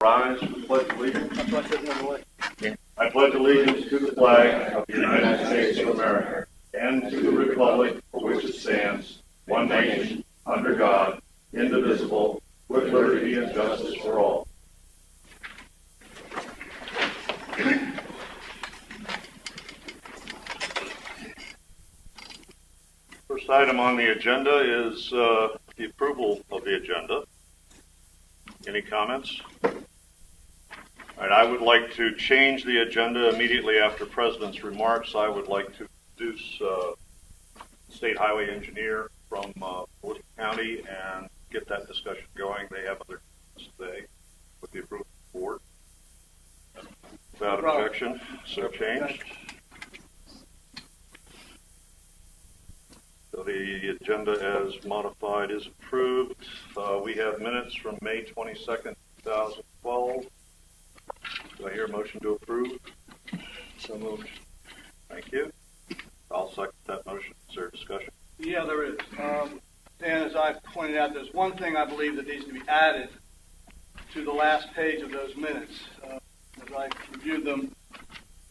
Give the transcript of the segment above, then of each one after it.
rise for the Pledge of Allegiance. That's why I said another way. I pledge allegiance to the flag of the United States of America and to the republic for which it stands, one nation, under God, indivisible, with liberty and justice for all. First item on the agenda is the approval of the agenda. Any comments? All right, I would like to change the agenda immediately after President's remarks. I would like to introduce State Highway Engineer from Worcester County and get that discussion going. They have other comments today with the approval of the board. Without objection, so changed. So the agenda as modified is approved. We have minutes from May 22nd, 2012. Do I hear a motion to approve? So moved. Thank you. I'll second that motion. Is there discussion? Yeah, there is. Dan, as I pointed out, there's one thing I believe that needs to be added to the last page of those minutes. As I reviewed them,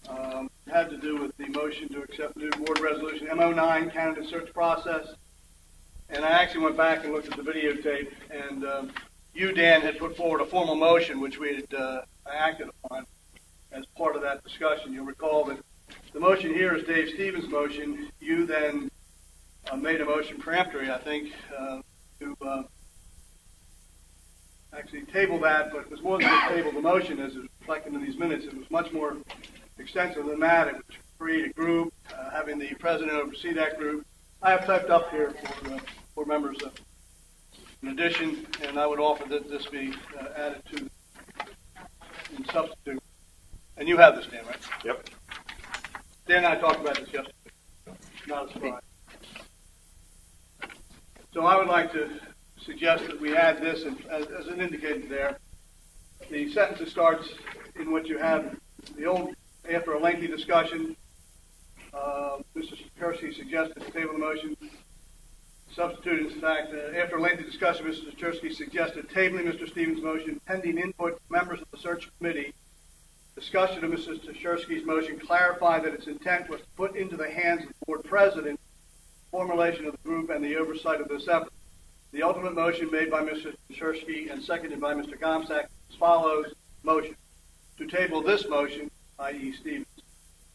it had to do with the motion to accept new board resolution MO9 candidate search process. And I actually went back and looked at the videotape, and you, Dan, had put forward a formal motion which we had acted upon as part of that discussion. You'll recall that the motion here is Dave Stevens' motion. You then made a motion preemptory, I think, to actually table that, but it was more than just table the motion as is reflected in these minutes. It was much more extensive than that. It would create a group, having the president oversee that group. I have typed up here for members in addition, and I would offer that this be added to in substitute. And you have this, Dan, right? Yep. Dan and I talked about this yesterday. Not a surprise. So I would like to suggest that we add this, and as it indicated there, the sentence that starts in what you have, the old, after a lengthy discussion, Mr. Sikorsky suggested to table the motion. Substitute, in fact, after a lengthy discussion, Mr. Sikorsky suggested tabling Mr. Stevens' motion pending input from members of the search committee. Discussion of Mr. Sikorsky's motion clarified that its intent was to put into the hands of the board president formulation of the group and the oversight of this effort. The ultimate motion made by Mr. Sikorsky and seconded by Mr. Gomsak as follows: motion to table this motion, i.e. Stevens,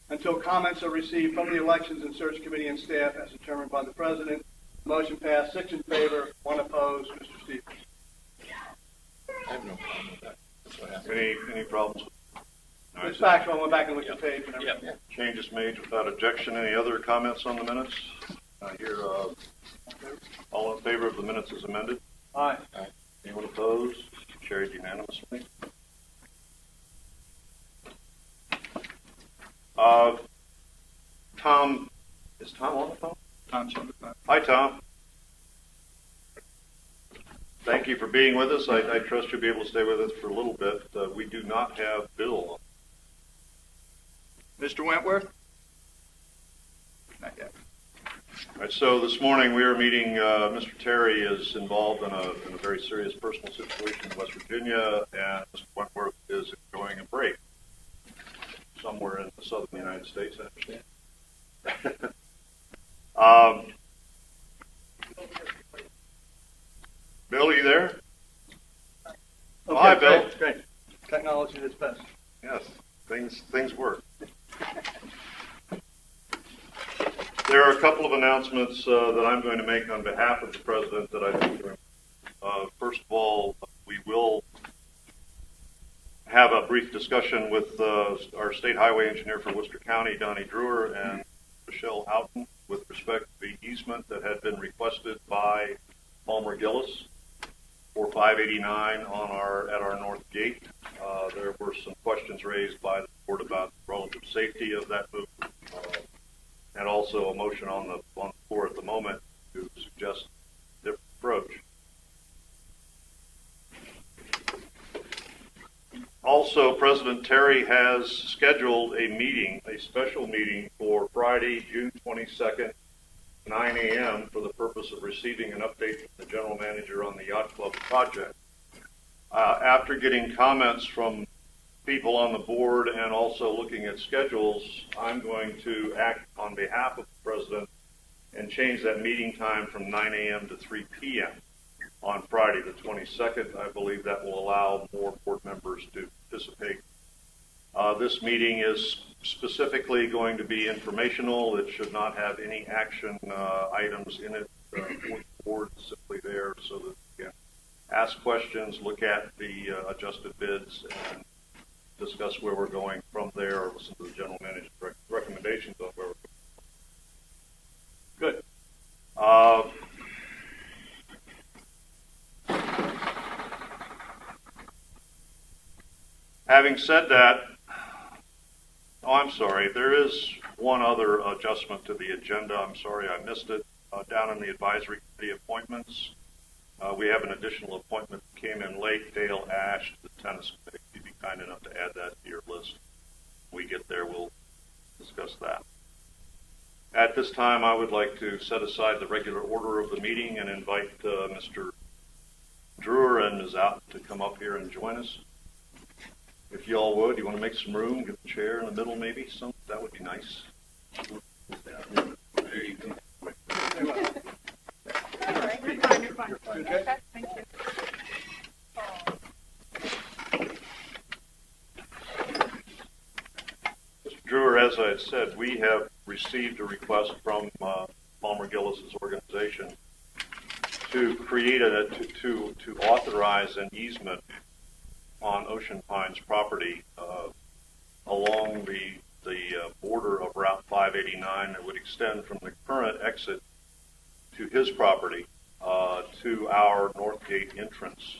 until comments are received from the elections and search committee and staff as determined by the president. Motion passed, 6 in favor, 1 opposed. Mr. Stevens. I have no problem with that. That's what happened. Any problems? All It's right. factual. I went back and looked at the tape and everything. Yep. Changes made without objection. Any other comments on the minutes? I hear all in favor of the minutes as amended. Aye. Anyone opposed? Carried unanimously. Tom, is Tom on the phone? Tom Chamberlain. Hi, Tom. Thank you for being with us. I trust you'll be able to stay with us for a little bit. We do not have Bill. Mr. Wentworth? Not yet. All right, so this morning we are meeting, Mr. Terry is involved in a very serious personal situation in West Virginia, and Mr. Wentworth is enjoying a break somewhere in the southern United States, I understand. Bill, are you there? Okay, Hi, Bill. Great. Technology that's best. Yes, things work. There are a couple of announcements that I'm going to make on behalf of the president that I think are first of all, we will have a brief discussion with our state highway engineer for Worcester County, Donnie Drewer, and Michelle Houghton with respect to the easement that had been requested by Palmer Gillis for 589 at our north gate. There were some questions raised by the board about the relative safety of that move, and also a motion on the floor at the moment to suggest a different approach. Also, President Terry has scheduled a special meeting for Friday, June 22nd, 9 a.m. for the purpose of receiving an update from the general manager on the Yacht Club project. After getting comments from people on the board and also looking at schedules, I'm going to act on behalf of the president and change that meeting time from 9 a.m. to 3 p.m. on Friday the 22nd. I believe that will allow more board members to participate. This meeting is specifically going to be informational. It should not have any action items in it. The board is simply there so that we can ask questions, look at the adjusted bids, and discuss where we're going from there, or listen to the general manager's recommendations on where we're going. Good. Having said that, I'm sorry, there is one other adjustment to the agenda. I'm sorry I missed it. Down in the advisory committee appointments, we have an additional appointment that came in late, Dale Ash, to the tennis committee. If you'd be kind enough to add that to your list. When we get there, we'll discuss that. At this time, I would like to set aside the regular order of the meeting and invite Mr. Drewer and Ms. Out to come up here and join us. If you all would, you want to make some room, get a chair in the middle maybe? That would be nice. There you go. All right, you're fine, you're fine. You're fine. Okay, thank you. Mr. Drewer, as I had said, we have received a request from Palmer Gillis's organization to create to authorize an easement on Ocean Pines property along the border of Route 589 that would extend from the current exit to his property to our North Gate entrance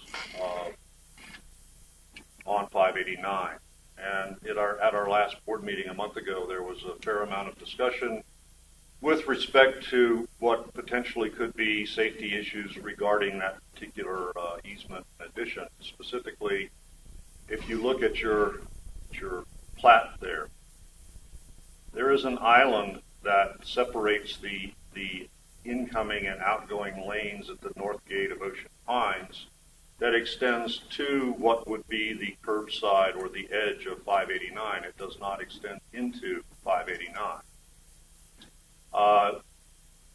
on 589. And at our last board meeting a month ago, there was a fair amount of discussion with respect to what potentially could be safety issues regarding that particular easement addition. Specifically, if you look at your plat there is an island that separates the incoming and outgoing lanes at the north gate of Ocean Pines that extends to what would be the curbside or the edge of 589. It does not extend into 589.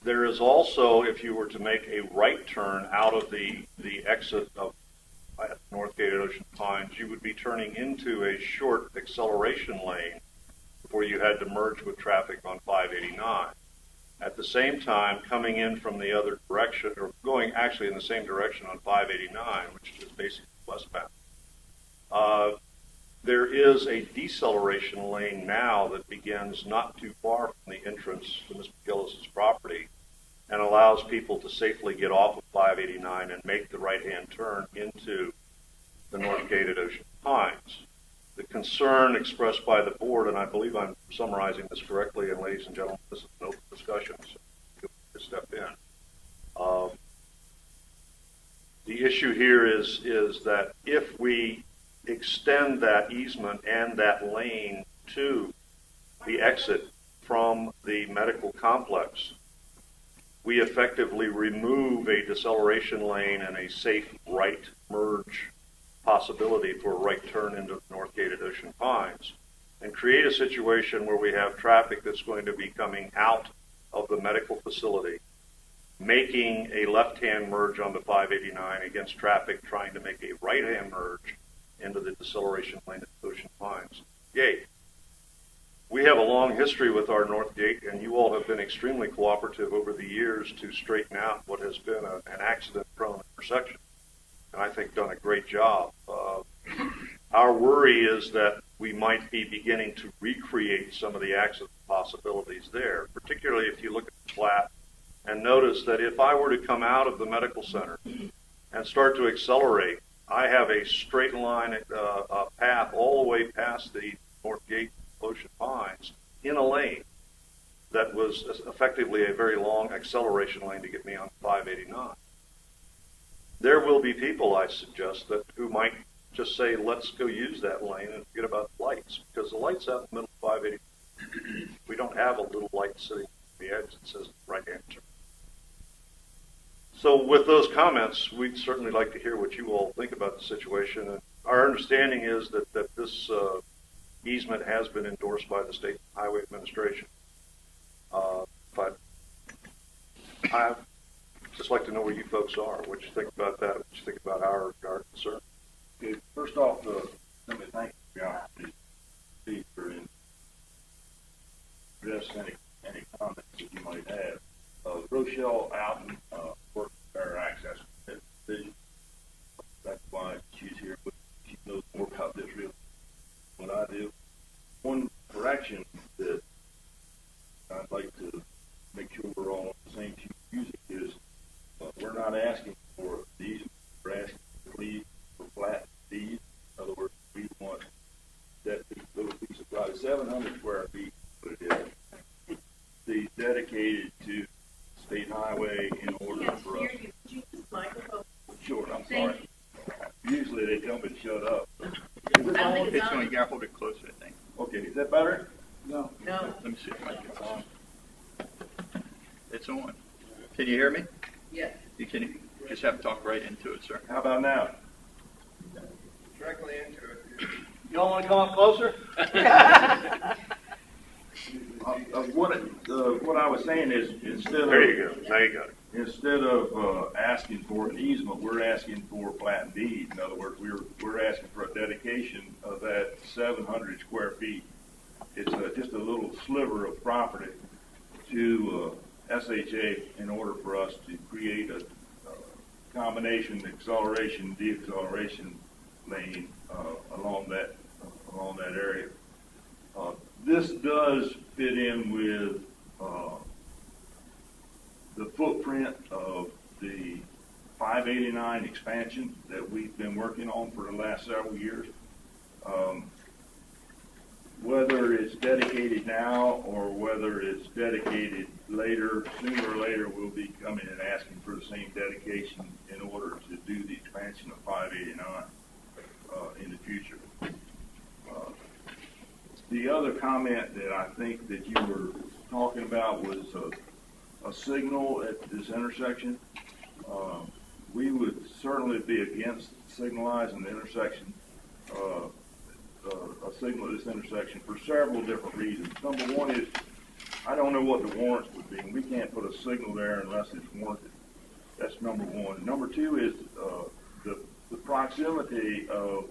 There is also, if you were to make a right turn out of the exit of North Gate at Ocean Pines, you would be turning into a short acceleration lane before you had to merge with traffic on 589. At the same time, coming in from the other direction, or going actually in the same direction on 589, which is basically westbound, there is a deceleration lane now that begins not too far from the entrance to Mr. Gillis's property and allows people to safely get off of 589 and make the right-hand turn into the North Gate at Ocean Pines. The concern expressed by the board, and I believe I'm summarizing this correctly, and ladies and gentlemen, this is an open discussion, so feel free to step in. The issue here is that if we extend that easement and that lane to the exit from the medical complex, we effectively remove a deceleration lane and a safe right merge possibility for a right turn into North Gate at Ocean Pines, and create a situation where we have traffic that's going to be coming out of the medical facility, making a left-hand merge onto 589 against traffic trying to make a right-hand merge into the deceleration lane at Ocean Pines Gate. We have a long history with our North Gate, and you all have been extremely cooperative over the years to straighten out what has been an accident-prone intersection, and I think done a great job. Our worry is that we might be beginning to recreate some of the accident possibilities there, particularly if you look at the plat and notice that if I were to come out of the medical center and start to accelerate, I have a straight line path all the way past the North Gate Ocean Pines in a lane that was effectively a very long acceleration lane to get me on 589. There will be people, I suggest, who might just say, let's go use that lane and forget about the lights, because the light's out in the middle of 589. We don't have a little light sitting at the edge that says right hand turn. So with those comments, we'd certainly like to hear what you all think about the situation. And our understanding is that this easement has been endorsed by the State Highway Administration. But I'd just like to know where you folks are, what you think about that, what you think about our concern. Okay, first off, let me thank you for the opportunity to address any comments that you might have. Rochelle Alton worked with our access division. That's why she's here, but she knows more about this real than what I do. One correction that I'd like to make sure we're all on the same sheet of music is we're not asking for these, we're asking for please for flat deed. In other words, we want that little piece of property, 700 square feet, put it in, be dedicated to state highway in order for us. Could you use microphone? Sure, I'm Thank sorry. Usually they tell me to shut up. I don't think it's on. You gotta hold it closer, I think. Okay, is that better? No. No. Let me see if I can get on. It's on. Can you hear me? Yes. You can just have to talk right into it, sir. How about now? Directly into it. You all want to come up closer? What I was saying is There you go. Now you got it. instead of asking for an easement, we're asking for a plat deed. In other words, we're asking for a dedication of that 700 square feet. It's just a little sliver of property to SHA in order for us to create a combination acceleration, deacceleration lane along that area. This does fit in with the footprint of the 589 expansion that we've been working on for the last several years. Whether it's dedicated now or whether it's dedicated later, sooner or later we'll be coming and asking for the same dedication in order to do the expansion of 589 in the future. The other comment that I think that you were talking about was a signal at this intersection. We would certainly be against signalizing the intersection, a signal at this intersection for several different reasons. Number one is, I don't know what the warrants would be, and we can't put a signal there unless it's warranted. That's number one. Number two is the proximity of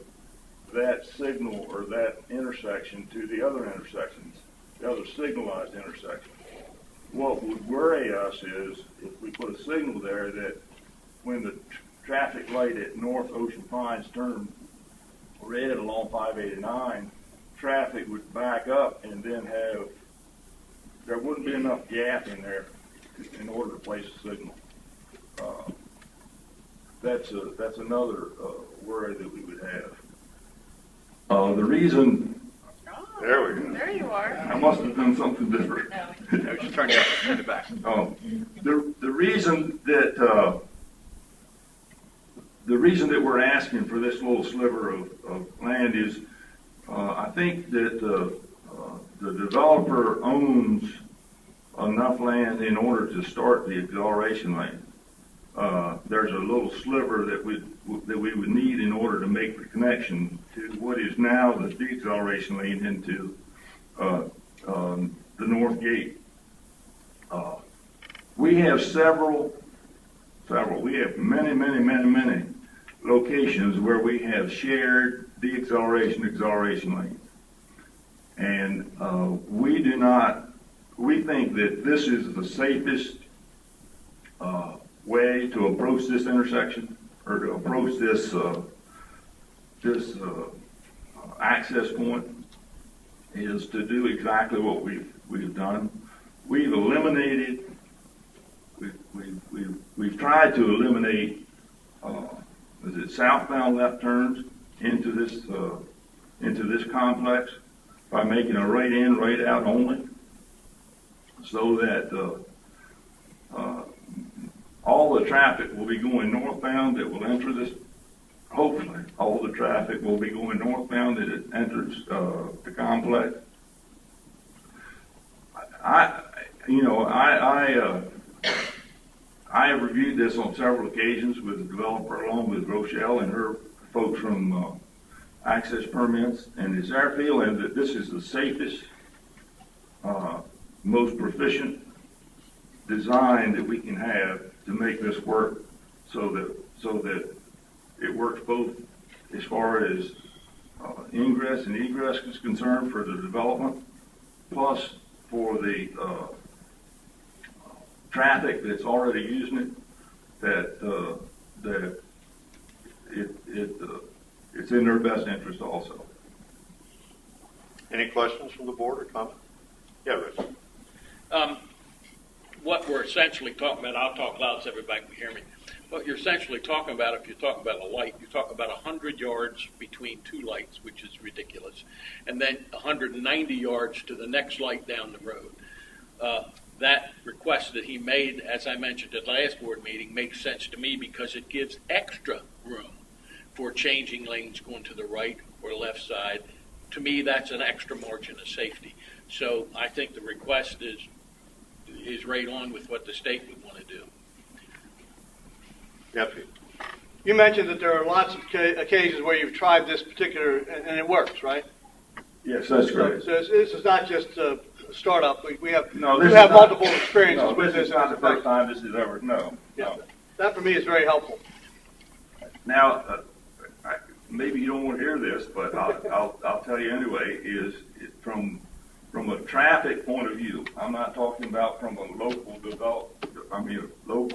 that signal or that intersection to the other intersections, the other signalized intersections. What would worry us is if we put a signal there that when the traffic light at North Ocean Pines turned red along 589, traffic would back up and then there wouldn't be enough gap in there in order to place a signal. That's another worry that we would have. The reason There we go. There you are. I must have done something different. I was just turning it in the back. Oh, the reason that we're asking for this little sliver of land is, I think that the developer owns enough land in order to start the acceleration lane. There's a little sliver that we would need in order to make the connection to what is now the deceleration lane into the north gate. We have several. We have many locations where we have shared deceleration, acceleration lanes, and we do not. We think that this is the safest way to approach this intersection or to approach this access point is to do exactly what we've done. We've eliminated. We've tried to eliminate southbound left turns into this complex by making a right in, right out only, so that all the traffic will be going northbound that will enter this. Hopefully, all the traffic will be going northbound that it enters the complex. I I have reviewed this on several occasions with the developer along with Rochelle and her folks from Access Permits, and it's our feeling that this is the safest, most proficient design that we can have to make this work so that it works both as far as ingress and egress is concerned for the development, plus for the traffic that's already using it, that it's in their best interest also. Any questions from the board or comments? Yeah, Rich. What we're essentially talking about, I'll talk loud so everybody can hear me. What you're essentially talking about, if you're talking about a light, you're talking about 100 yards between two lights, which is ridiculous, and then 190 yards to the next light down the road. That request that he made, as I mentioned at last board meeting, makes sense to me because it gives extra room for changing lanes going to the right or left side. To me, that's an extra margin of safety. So I think the request is right on with what the state would want to do. Yeah, Pete. You mentioned that there are lots of occasions where you've tried this particular, and it works, right? Yes, that's correct. So this is not just a startup. We have No, you this have is not- multiple experiences No, with this this. is not the first time this has ever, no. That for me is very helpful. Now, maybe you don't want to hear this, but I'll tell you anyway, is from a traffic point of view, I'm not talking about from a local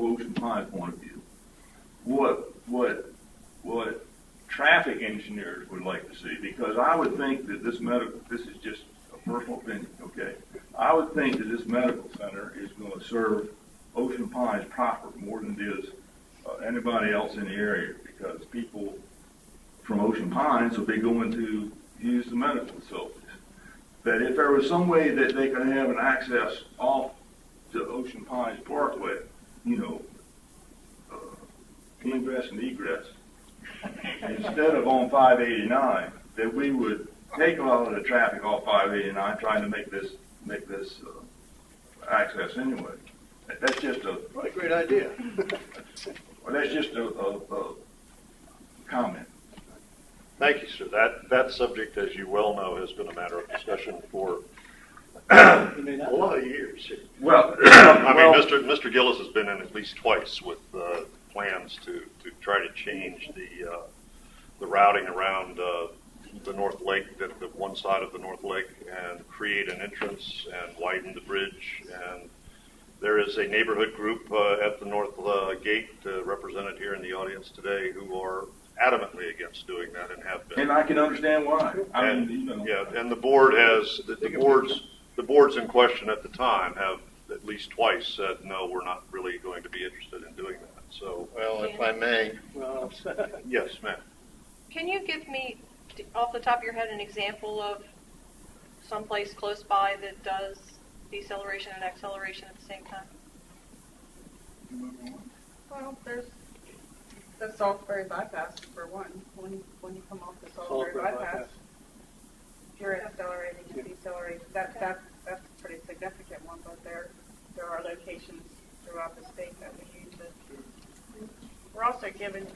Ocean Pines point of view. What traffic engineers would like to see, because I would think that this is just a personal opinion, okay? I would think that this medical center is going to serve Ocean Pines proper more than it is anybody else in the area, because people from Ocean Pines will be going to use the medical facilities. That if there was some way that they could have an access off to Ocean Pines Parkway, ingress and egress, instead of on 589, that we would take a lot of the traffic off 589, trying to make this access anyway. That's just What a great idea. that's just a comment. Thank you, sir. That subject, as you well know, has been a matter of discussion for a lot of years. Well, I mean, Mr. Gillis has been in at least twice with plans to try to change the routing around the North Lake, the one side of the North Lake, and create an entrance and widen the bridge. And there is a neighborhood group at the North Gate represented here in the audience today who are adamantly against doing that and have been. and I can understand why. Yeah, and the board has the boards in question at the time have at least twice said no, we're not really going to be interested in doing that. So, Well, if I may, Well, yes, ma'am. Can you give me, off the top of your head, an example of someplace close by that does deceleration and acceleration at the same time? Well, there's the Salisbury bypass for one. When you come off the Salisbury bypass, you're accelerating and decelerating. That's a pretty significant one. But there are locations throughout the state that we use it. We're also given.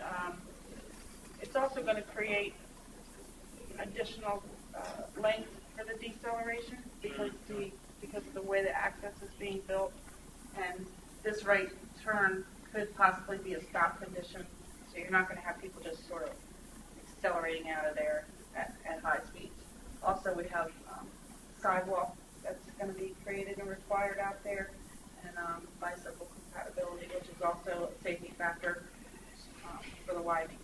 It's also going to create additional length for the deceleration because of the way the access is being built, and this right turn could possibly be a stop condition. So you're not going to have people just sort of accelerating out of there at high speeds. Also, we have sidewalk that's going to be created and required out there, and bicycle compatibility, which is also a safety factor for the widening.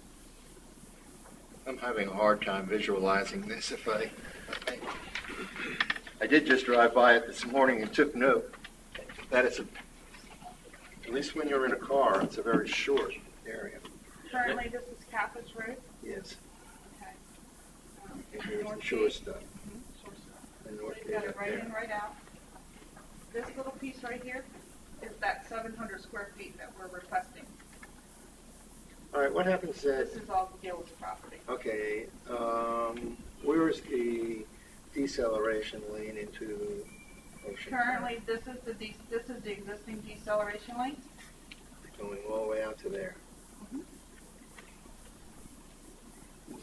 I'm having a hard time visualizing this. I did just drive by it this morning and took note that it's at least when you're in a car, it's a very short area. Currently, this is Capital Road. Yes. Okay. And here's the shore stuff. So we've got it right in, right out. This little piece right here is that 700 square feet that we're requesting. All right, what happens This is all Gil's property. okay, where is the deceleration lane into Ocean? Currently, this is the existing deceleration lane. going all the way out to there.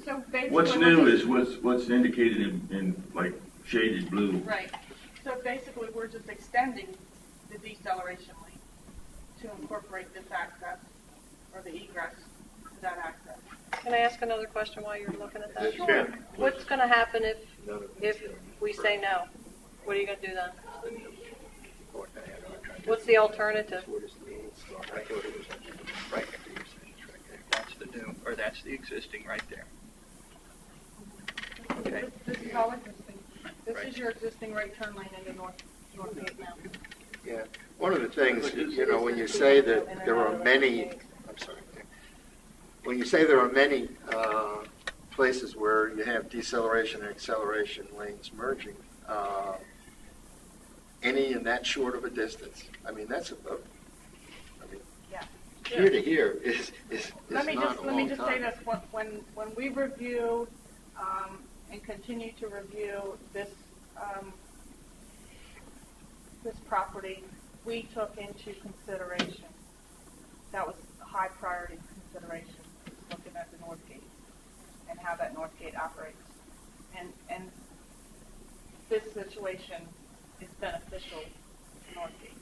So basically. What's new is what's indicated in like shaded blue. Right. So basically, we're just extending the deceleration lane to incorporate this access or the egress to that access. Can I ask another question while you're looking at that? Yes, you can. What's going to happen if None of it's if there. we say no? What are you going to do then? North and Anarch, I What's the alternative? Where does the old start? I thought it was right after your sentence, right there. That's the new, or that's the existing right there. Okay. This is all existing. This Right. is your existing right turn lane into Northgate now. Yeah, one of the things, you know, when you say that there are many, I'm sorry, when you say there are many places where you have deceleration and acceleration lanes merging, any in that short of a distance, I mean, that's about, I mean, Yeah. here to here is Let me not just a let me long just say time. this: when we review and continue to review this this property, we took into consideration that was a high priority consideration, looking at the North Gate and how that North Gate operates, and this situation is beneficial to North Gate.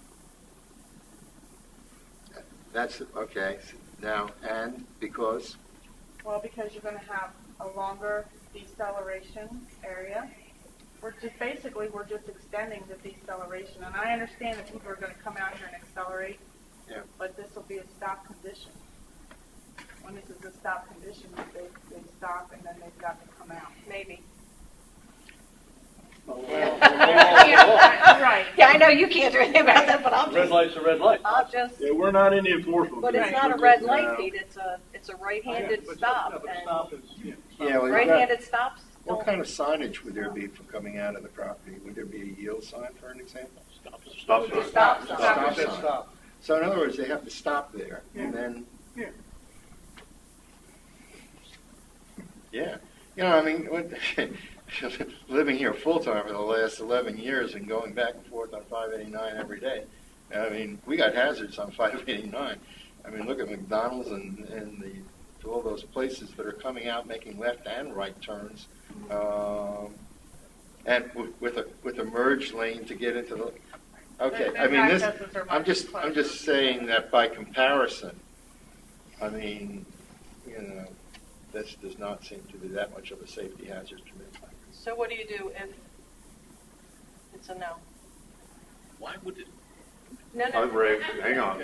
That's, okay, now, and because, Well, because you're going to have a longer deceleration area. We're just extending the deceleration. And I understand that people are going to come out here and accelerate, Yeah. but this will be a stop condition. When this is a stop condition, they stop and then they've got to come out. Maybe. Right. Yeah, I know you can't do anything about that, but Red light's a red light. I'll just. Yeah, we're not in the enforcement. But it's business. not a We're red just, light, Pete. It's a right-handed But stop. no, but and stop is, yeah, well, you got- right-handed stops. what kind of signage would there be for coming out of the property? Would there be a yield sign, for an example? Stop sign. Stop sign. Stop Stop, sign. stop. So in other words, they have to stop there, and Yeah. then, Yeah. yeah. You know, I mean, living here full-time for the last 11 years and going back and forth on 589 every day, I mean, we got hazards on 589. I mean, look at McDonald's and all those places that are coming out making left and right turns, and with a merge lane to get into the. Okay, I mean this. Accesses are I'm much just closer. saying that by comparison, I mean, you know, this does not seem to be that much of a safety hazard to me. So what do you do if it's a no? Why would it? No, Oh, no. Ray, hang on.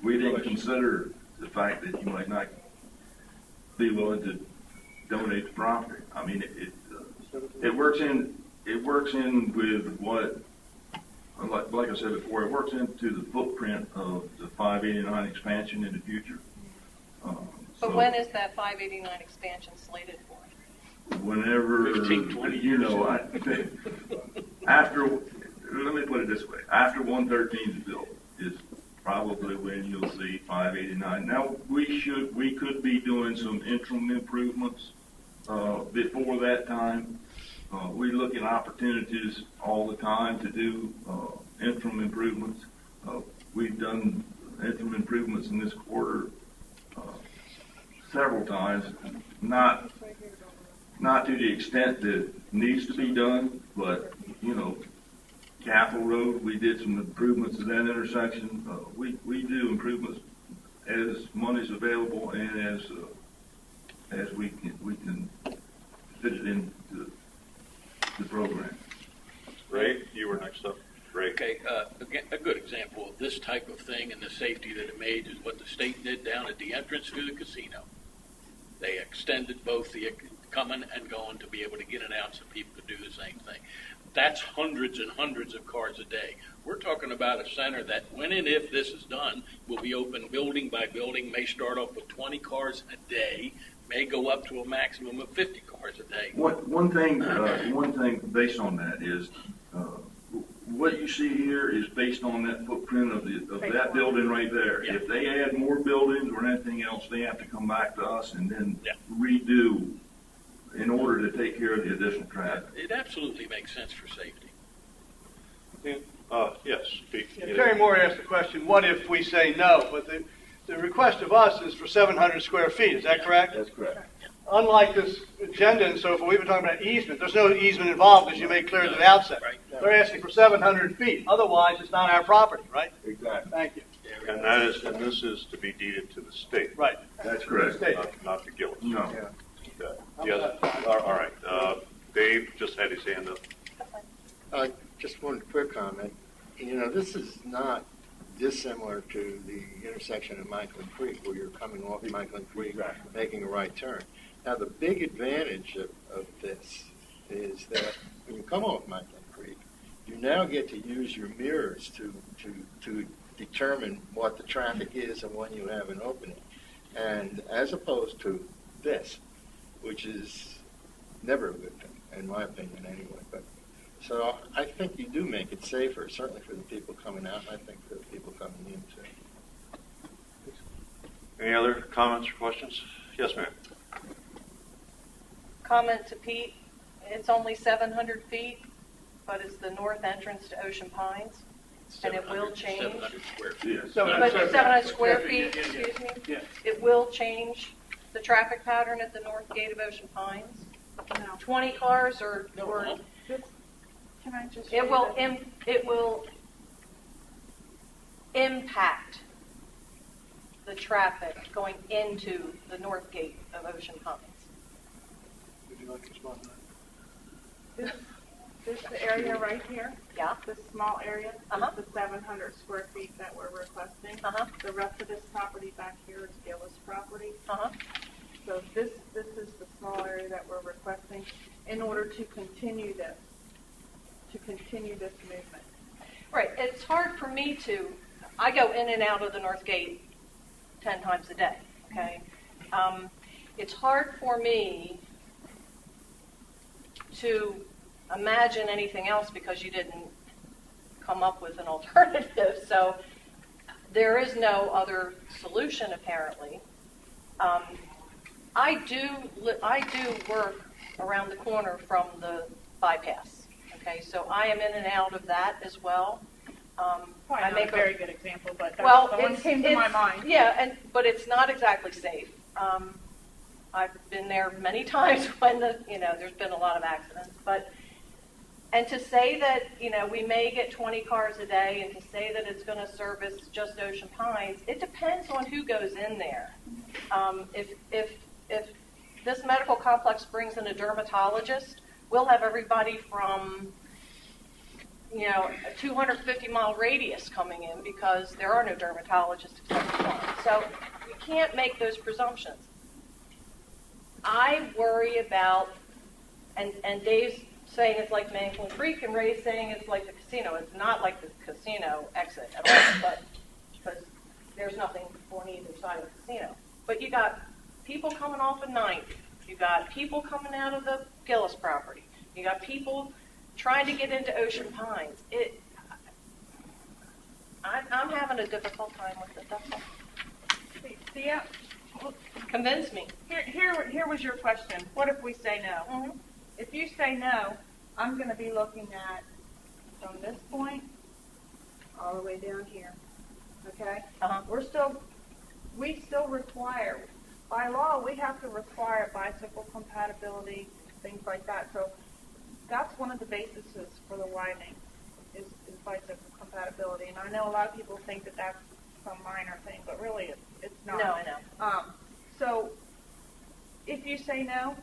We didn't consider the fact that you might not be willing to donate the property. I mean, it works in with what, like I said before, it works into the footprint of the 589 expansion in the future. But So when is that 589 expansion slated for? whenever, 15, 20 you know, after, let me put it this way, after 113 is built is probably when you'll see 589. Now, we could be doing some interim improvements before that time. We look at opportunities all the time to do interim improvements. We've done interim improvements in this quarter several times, not to the extent that needs to be done, but, you know, Capitol Road, we did some improvements at that intersection. We do improvements as money's available and as we can fit it into the program. Ray, you were next up. Ray. Okay, again, a good example of this type of thing and the safety that it made is what the state did down at the entrance to the casino. They extended both the coming and going to be able to get it out so people could do the same thing. That's hundreds and hundreds of cars a day. We're talking about a center that, when and if this is done, will be open building by building, may start off with 20 cars a day, may go up to a maximum of 50 cars a day. One thing based on that is, what you see here is based on that footprint of that building right there. Yeah. If they add more buildings or anything else, they have to come back to us and then Yeah. redo in order to take care of the additional traffic. It absolutely makes sense for safety. Yes, Pete. Yeah, Terry Moore asked the question, what if we say no? But the request of us is for 700 square feet, is that correct? That's correct. Unlike this agenda and so forth, we've been talking about easement. There's no easement involved, as you made clear at the outset. Right. They're asking for 700 feet. Otherwise, it's not our property, right? Exactly. Thank you. And this is to be deeded to the state, Right. That's correct. State. not to Gillis. No. Okay. Yes, all right. Dave just had his hand up. Just one quick comment. You know, this is not dissimilar to the intersection of Michaelin Creek, where you're coming off Michaelin Creek, Exactly. making a right turn. Now, the big advantage of this is that when you come off Michaelin Creek, you now get to use your mirrors to determine what the traffic is and when you have an opening. And as opposed to this, which is never a good thing, in my opinion anyway. But so I think you do make it safer, certainly for the people coming out, and I think for the people coming in too. Any other comments or questions? Yes, ma'am. Comment to Pete, it's only 700 feet, but it's the north entrance to Ocean Pines, and it will 700 change. 700 square feet. Yes. But 700 square feet, Yeah, yeah, yeah. excuse me, Yeah. it will change the traffic pattern at the north gate of Ocean Pines. No. 20 cars or Can I just? it read will, it? it will impact the traffic going into the north gate of Ocean Pines. Would you like to respond to that? This area right here, Yeah? this small area, Uh-huh. is the 700 square feet that we're requesting. Uh-huh. The rest of this property back here is Gillis property. Uh-huh. So this is the small area that we're requesting in order to continue this movement. Right, it's hard for me I go in and out of the north gate 10 times a day, okay? It's hard for me to imagine anything else because you didn't come up with an alternative. So there is no other solution apparently. I do work around the corner from the bypass. Okay, so I am in and out of that as well. Probably not a very good example, but well, that's the one that came to my mind. Yeah, but it's not exactly safe. I've been there many times when there's been a lot of accidents. And to say that we may get 20 cars a day, and to say that it's going to service just Ocean Pines, it depends on who goes in there. If this medical complex brings in a dermatologist, we'll have everybody from a 250-mile radius coming in because there are no dermatologists except for one. So you can't make those presumptions. I worry about, and Dave's saying it's like Michaelin Creek, and Ray's saying it's like the casino. It's not like the casino exit at all, but because there's nothing on either side of the casino. But you got people coming off of 90. You got people coming out of the Gillis property. You got people trying to get into Ocean Pines. I'm having a difficult time with it. That's all. Convince me. Here was your question. What if we say no? Mm-hmm. If you say no, I'm going to be looking at from this point all the way down here. Okay? Uh-huh. We still require, by law, we have to require bicycle compatibility, things like that. So that's one of the bases for the widening is bicycle compatibility. And I know a lot of people think that that's some minor thing, but really it's not. No, I know. So if you say no,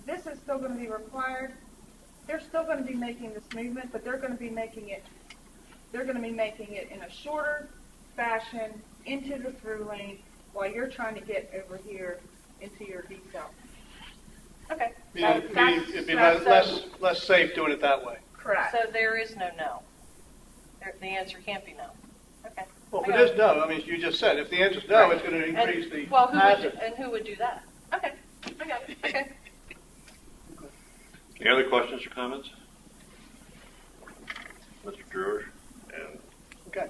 this is still going to be required. They're still going to be making this movement, but they're going to be making it in a shorter fashion into the through lane while you're trying to get over here into your decel. Okay. It'd be less safe doing it that way. Correct. So there is no. The answer can't be no. Okay. Well, if it is no, I mean, you just said, if the answer is no, it's going to increase the hazard. Who would do that? Okay. I got it. Okay. Any other questions or comments? Mr. Drewer and Okay.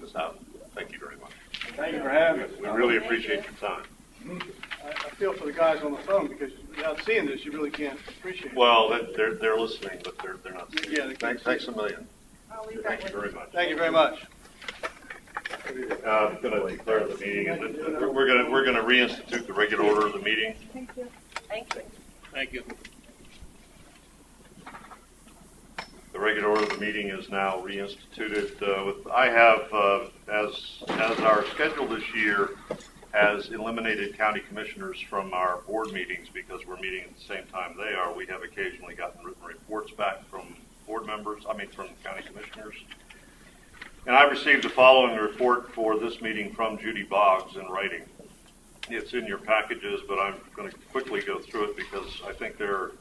Ms. Houghton, thank you very much. Thank you for having us. We really appreciate your time. I feel for the guys on the phone because without seeing this, you really can't appreciate it. Well, they're listening, but they're not. Yeah, they can't Thanks a million. Oh, I'll leave that Thank you with very much. Thank you very much. I'm going to declare the meeting, and then we're going to reinstitute the regular order of the meeting. Thank you. Thank you. Thank you. The regular order of the meeting is now reinstituted. I have, as our schedule this year has eliminated county commissioners from our board meetings because we're meeting at the same time they are, we have occasionally gotten written reports back from from county commissioners. And I received the following report for this meeting from Judy Boggs in writing. It's in your packages, but I'm going to quickly go through it because I think there are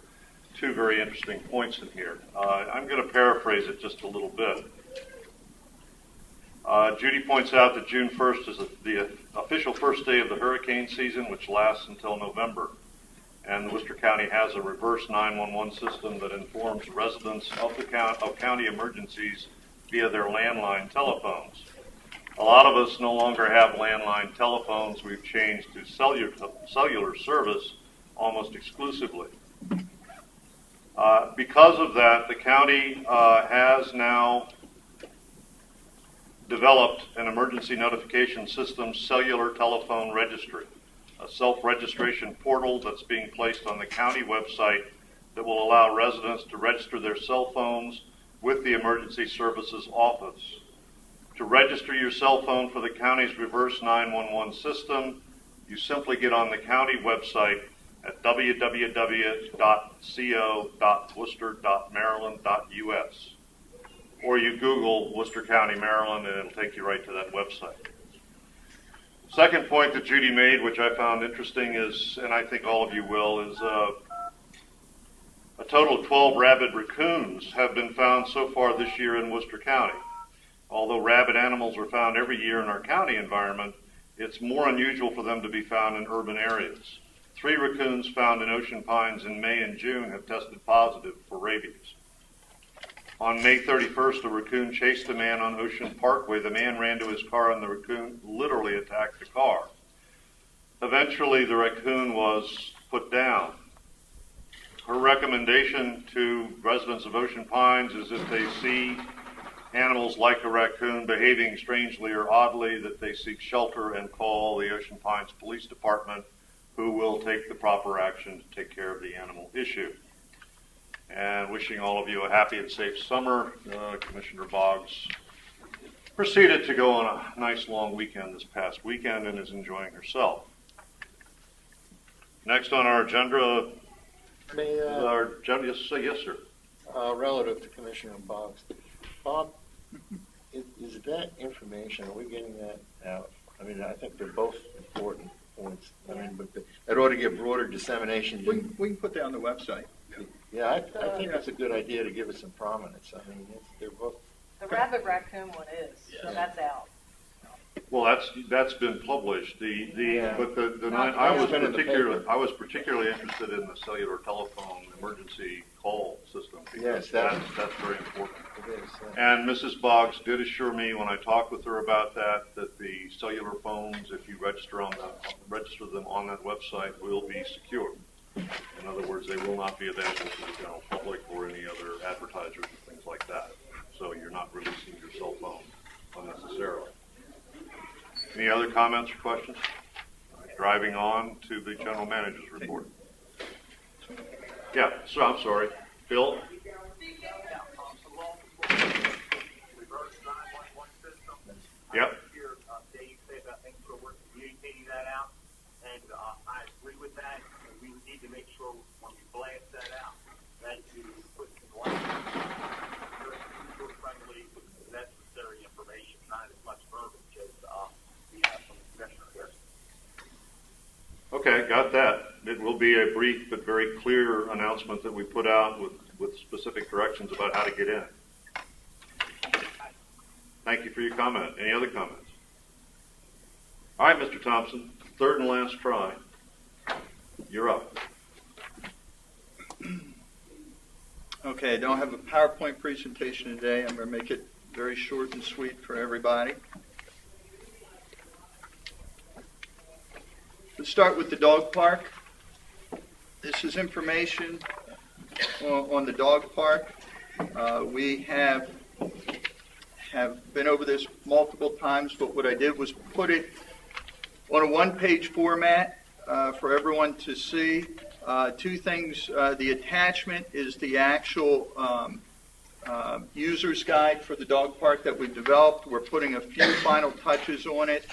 two very interesting points in here. I'm going to paraphrase it just a little bit. Judy points out that June 1st is the official first day of the hurricane season, which lasts until November. And Worcester County has a reverse 911 system that informs residents of county emergencies via their landline telephones. A lot of us no longer have landline telephones. We've changed to cellular service almost exclusively. Because of that, the county has now developed an emergency notification system cellular telephone registry, a self-registration portal that's being placed on the county website that will allow residents to register their cell phones with the emergency services office. To register your cell phone for the county's reverse 911 system, you simply get on the county website at www.co.worcester.maryland.us, or you Google Worcester County, Maryland, and it'll take you right to that website. Second point that Judy made, which I found interesting, is, and I think all of you will, is a total of 12 rabid raccoons have been found so far this year in Worcester County. Although rabid animals are found every year in our county environment, it's more unusual for them to be found in urban areas. 3 raccoons found in Ocean Pines in May and June have tested positive for rabies. On May 31st, a raccoon chased a man on Ocean Parkway. The man ran to his car and the raccoon literally attacked the car. Eventually, the raccoon was put down. Her recommendation to residents of Ocean Pines is if they see animals like a raccoon behaving strangely or oddly, that they seek shelter and call the Ocean Pines Police Department, who will take the proper action to take care of the animal issue. And wishing all of you a happy and safe summer. Commissioner Boggs proceeded to go on a nice long weekend this past weekend and is enjoying herself. Next on our agenda, yes, sir. Relative to Commissioner Boggs, Bob, is that information, are we getting that out? I mean, I think they're both important points. I mean, but it ought to get broader dissemination. We can put that on the website. Yeah, I think that's a good idea to give it some prominence. I mean, they're both. The rabbit raccoon one is, so that's out. Well, that's been published. But I was particularly interested in the cellular telephone emergency call system because that's very important. It is, And Mrs. Boggs did assure me when I talked with her about that the cellular phones, if you register them on that website, will be secure. In other words, they will not be available to the general public or any other advertisers and things like that. So you're not releasing your cell phone unnecessarily. Any other comments or questions? Driving on to the general manager's report. Yeah, so I'm sorry. Phil? Yep. Dave said, I think we're communicating that out, and I agree with that. We need to make sure when we blast that out, that you put in friendly, necessary information, not as much verbiage as we have from the commissioner here. Okay, got that. It will be a brief but very clear announcement that we put out with specific directions about how to get in. Thank you for your comment. Any other comments? All right, Mr. Thompson, third and last try. You're up. Okay, I don't have a PowerPoint presentation today. I'm going to make it very short and sweet for everybody. Let's start with the dog park. This is information on the dog park. We have have been over this multiple times, but what I did was put it on a one-page format for everyone to see. Two things. The attachment is the actual user's guide for the dog park that we've developed. We're putting a few final touches on it,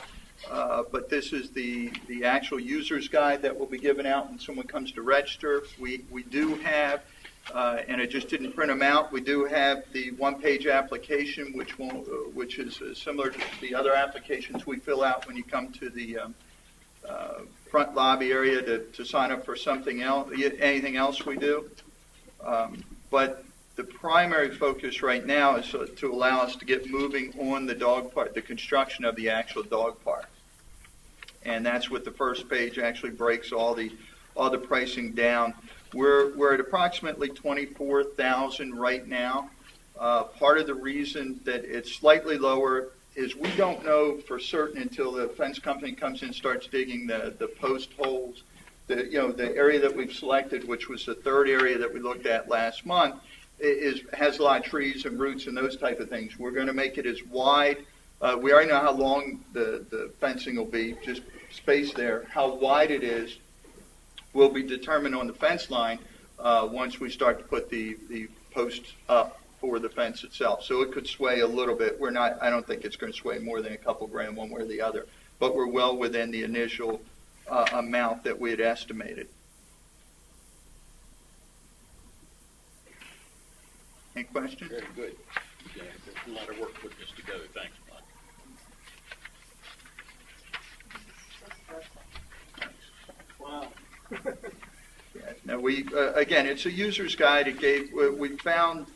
but this is the actual user's guide that will be given out when someone comes to register. We do have, and I just didn't print them out, we do have the one-page application, which is similar to the other applications we fill out when you come to the front lobby area to sign up for something else, anything else we do. But the primary focus right now is to allow us to get moving on the dog park, the construction of the actual dog park. And that's what the first page actually breaks all the pricing down. We're at approximately $24,000 right now. Part of the reason that it's slightly lower is we don't know for certain until the fence company comes in and starts digging the post holes. The area that we've selected, which was the third area that we looked at last month, has a lot of trees and roots and those type of things. We're going to make it as wide. We already know how long the fencing will be, just space there. How wide it is will be determined on the fence line once we start to put the posts up for the fence itself. So it could sway a little bit. I don't think it's going to sway more than a couple grand one way or the other, but we're well within the initial amount that we had estimated. Any questions? Very good. Yeah, there's a lot of work putting this together. Thanks, Mike. Wow. Yeah. Now again, it's a user's guide. We found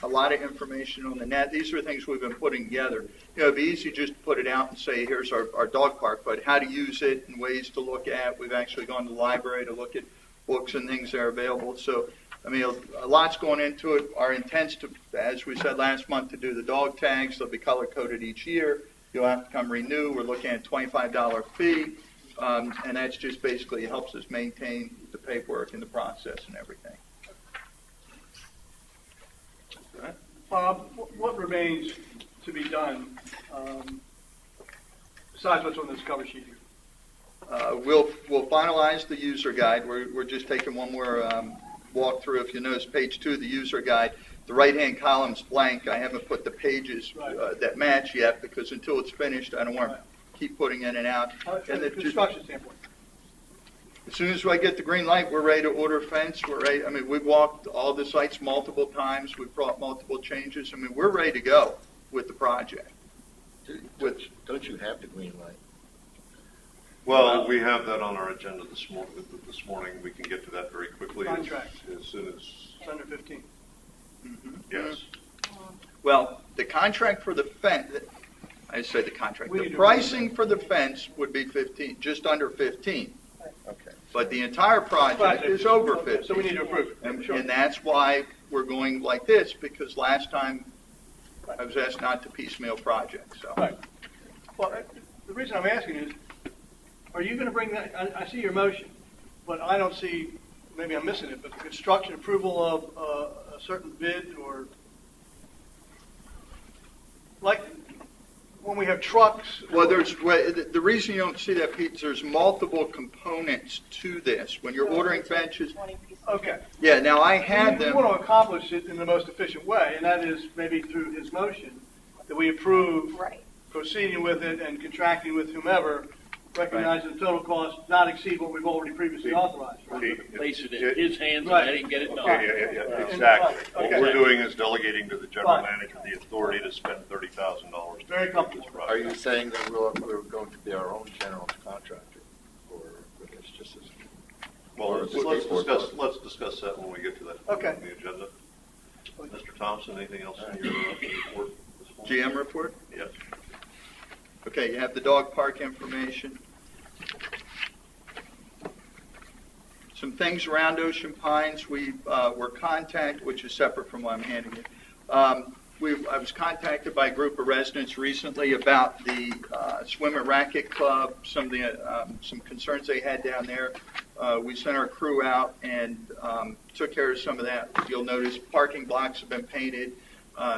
a lot of information on the net. These are things we've been putting together. It'd be easy just to put it out and say, here's our dog park, but how to use it and ways to look at. We've actually gone to the library to look at books and things that are available. So, I mean, a lot's going into it. Our intent's to, as we said last month, to do the dog tags. They'll be color-coded each year. You'll have to come renew. We're looking at a $25 fee, and that's just basically helps us maintain the paperwork and the process and everything. Bob, what remains to be done besides what's on this cover sheet here? We'll finalize the user guide. We're just taking one more walk through. If you notice page 2 of the user guide, the right-hand column's blank. I haven't put the pages that match yet because until it's finished, I don't want to keep putting in and out. From the construction standpoint. As soon as I get the green light, we're ready to order a fence. We're ready. I mean, we've walked all the sites multiple times. We've brought multiple changes. I mean, we're ready to go with the project. Don't you have the green light? Well, we have that on our agenda this morning. We can get to that very quickly. Contract. As soon as, It's under 15. yes. Well, the contract for the fence, I say the contract, We the need to- pricing for the fence would be 15, just under 15. Okay. But the entire project is over 15. So we need to approve it. And, Sure. and that's why we're going like this, because last time I was asked not to piecemeal projects, so. Right. Well, the reason I'm asking is, are you going to bring that, I see your motion, but I don't see, maybe I'm missing it, but the construction approval of a certain bid or, like, when we have trucks. Well, the reason you don't see that, Pete, is there's multiple components to this. When you're ordering benches, 20 pieces. Okay. yeah, now I had We them. want to accomplish it in the most efficient way, and that is maybe through his motion, that we approve Right. proceeding with it and contracting with whomever, recognizing the total cost not exceed what we've already previously authorized. right? Place it in his hands and Right. let him get it Yeah, done. yeah, exactly. Okay. What we're doing is delegating to the general Fine. manager the authority to spend $30,000. Very comfortable. Are you saying that we're going to be our own general contractor, or it's just as? Well, or let's discuss that when we get to that Okay. on the agenda. Mr. Thompson, anything else in your report this morning? GM report? Yes. Okay, you have the dog park information. Some things around Ocean Pines, we were contacted, which is separate from what I'm handing you. I was contacted by a group of residents recently about the swim and racket club, some concerns they had down there. We sent our crew out and took care of some of that. You'll notice parking blocks have been painted.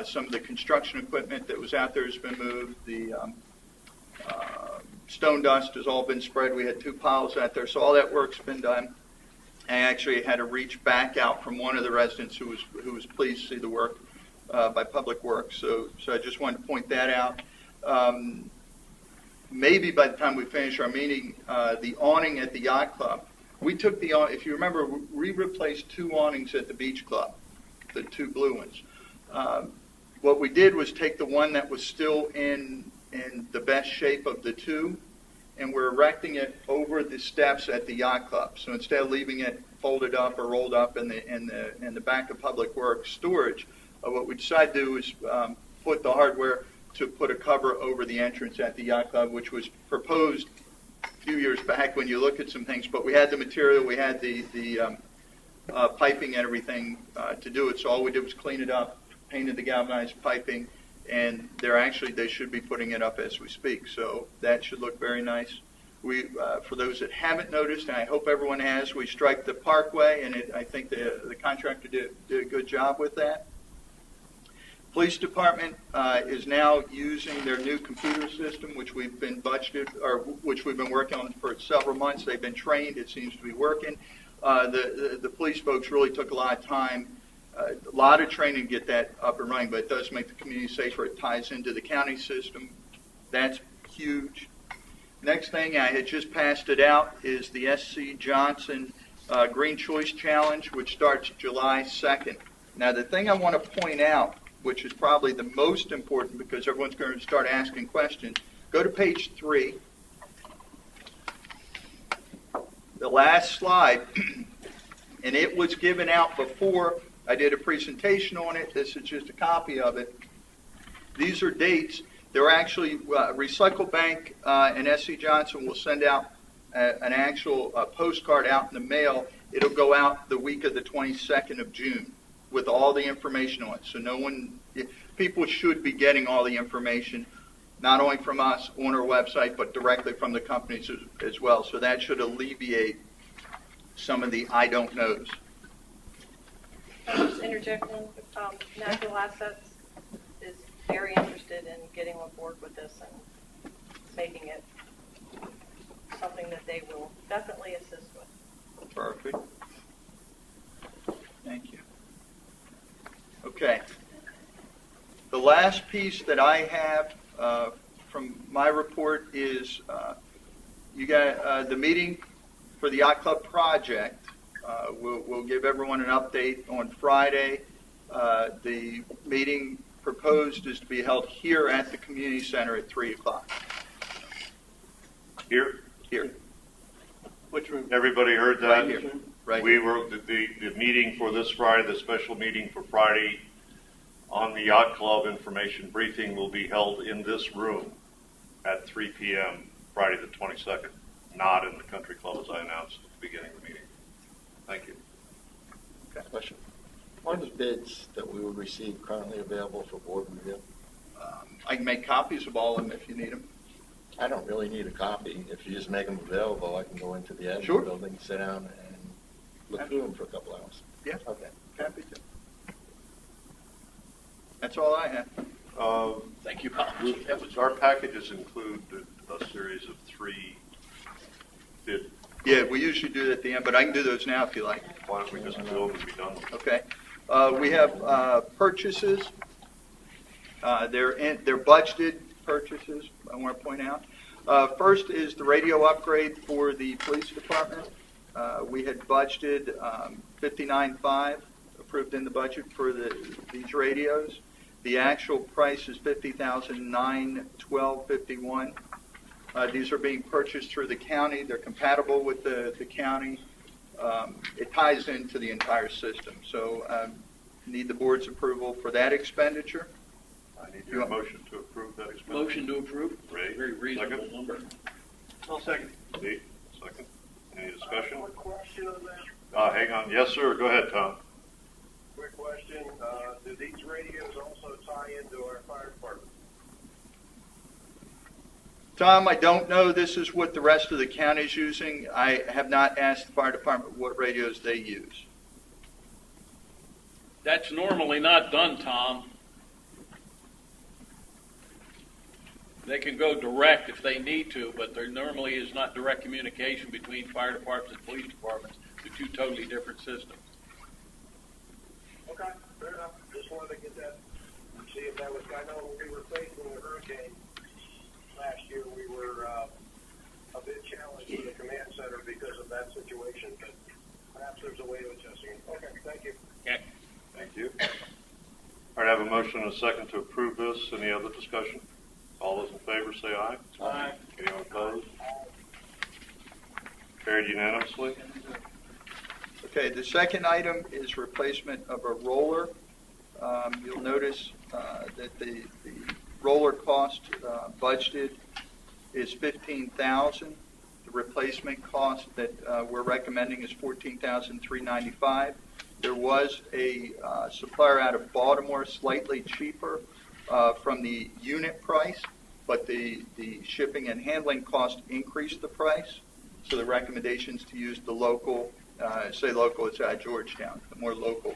Some of the construction equipment that was out there has been moved. The stone dust has all been spread. We had 2 piles out there, so all that work's been done. I actually had to reach back out from one of the residents who was pleased to see the work by Public Works. So I just wanted to point that out. Maybe by the time we finish our meeting, the awning at the yacht club, we took if you remember, we replaced 2 awnings at the beach club, the 2 blue ones. What we did was take the one that was still in the best shape of the 2, and we're erecting it over the steps at the yacht club. So instead of leaving it folded up or rolled up in the back of Public Works storage, what we decided to do is put the hardware to put a cover over the entrance at the yacht club, which was proposed a few years back when you look at some things. But we had the material, we had the piping and everything to do it. So all we did was clean it up, painted the galvanized piping, and they should be putting it up as we speak. So that should look very nice. We, for those that haven't noticed, and I hope everyone has, we striped the parkway, and I think the contractor did a good job with that. Police department is now using their new computer system, which we've been which we've been working on for several months. They've been trained. It seems to be working. The police folks really took a lot of time, a lot of training to get that up and running, but it does make the community safer. It ties into the county system. That's huge. Next thing, I had just passed it out, is the SC Johnson Green Choice Challenge, which starts July 2nd. Now, the thing I want to point out, which is probably the most important because everyone's going to start asking questions, go to page 3. The last slide, and it was given out before I did a presentation on it. This is just a copy of it. These are dates. They're actually, Recycle Bank and SC Johnson will send out an actual postcard out in the mail. It'll go out the week of the 22nd of June with all the information on it. So people should be getting all the information, not only from us on our website, but directly from the companies as well. So that should alleviate some of the I don't knows. Just interjecting, Natural Assets is very interested in getting on board with this and making it something that they will definitely assist with. Perfect. Thank you. Okay. The last piece that I have from my report is you got the meeting for the Yacht Club project. We'll give everyone an update on Friday. The meeting proposed is to be held here at the community center at 3 o'clock. Here? Here. Which room? Everybody heard that? Right here. Right. We were, the meeting for this Friday, the special meeting for Friday on the Yacht Club information briefing will be held in this room at 3 p.m. Friday the 22nd, not in the country club as I announced at the beginning of the meeting. Thank you. Okay. Question. Are the bids that we will receive currently available for board review? I can make copies of all of them if you need them. I don't really need a copy. If you just make them available, I can go into the admin Sure. building, sit down, and look through them for a couple hours. Yeah. Okay. Happy to. That's all I have. Thank you, Bob. Our packages include a series of 3 bid. Yeah, we usually do that at the end, but I can do those now if you like. Why don't we just do them and be done with it? Okay. We have purchases. They're budgeted purchases, I want to point out. First is the radio upgrade for the police department. We had budgeted $59,500 approved in the budget for these radios. The actual price is $50,912.51. These are being purchased through the county. They're compatible with the county. It ties into the entire system. So need the board's approval for that expenditure. I need your motion to approve that expenditure. Motion to approve. Ray, Very reasonable second. number. I'll second. Steve, second. Any discussion? One question on that. Hang on. Yes, sir. Go ahead, Tom. Quick question. Do these radios also tie into our fire department? Tom, I don't know. This is what the rest of the county is using. I have not asked the fire department what radios they use. That's normally not done, Tom. They can go direct if they need to, but there normally is not direct communication between fire departments and police departments. They're two totally different systems. Okay, fair enough. Just wanted to get that, see if that was, I know when we were facing the hurricane last year, we were a bit challenged with the command center because of that situation, but perhaps there's a way of adjusting it. Okay, thank you. Okay. Thank you. All right, I have a motion and a second to approve this. Any other discussion? All those in favor say aye. Aye. Anyone opposed? Carried unanimously. Okay, the second item is replacement of a roller. You'll notice that the roller cost budgeted is $15,000. The replacement cost that we're recommending is $14,395. There was a supplier out of Baltimore, slightly cheaper from the unit price, but the shipping and handling cost increased the price. So the recommendation is to use the local, say local, it's at Georgetown, the more local.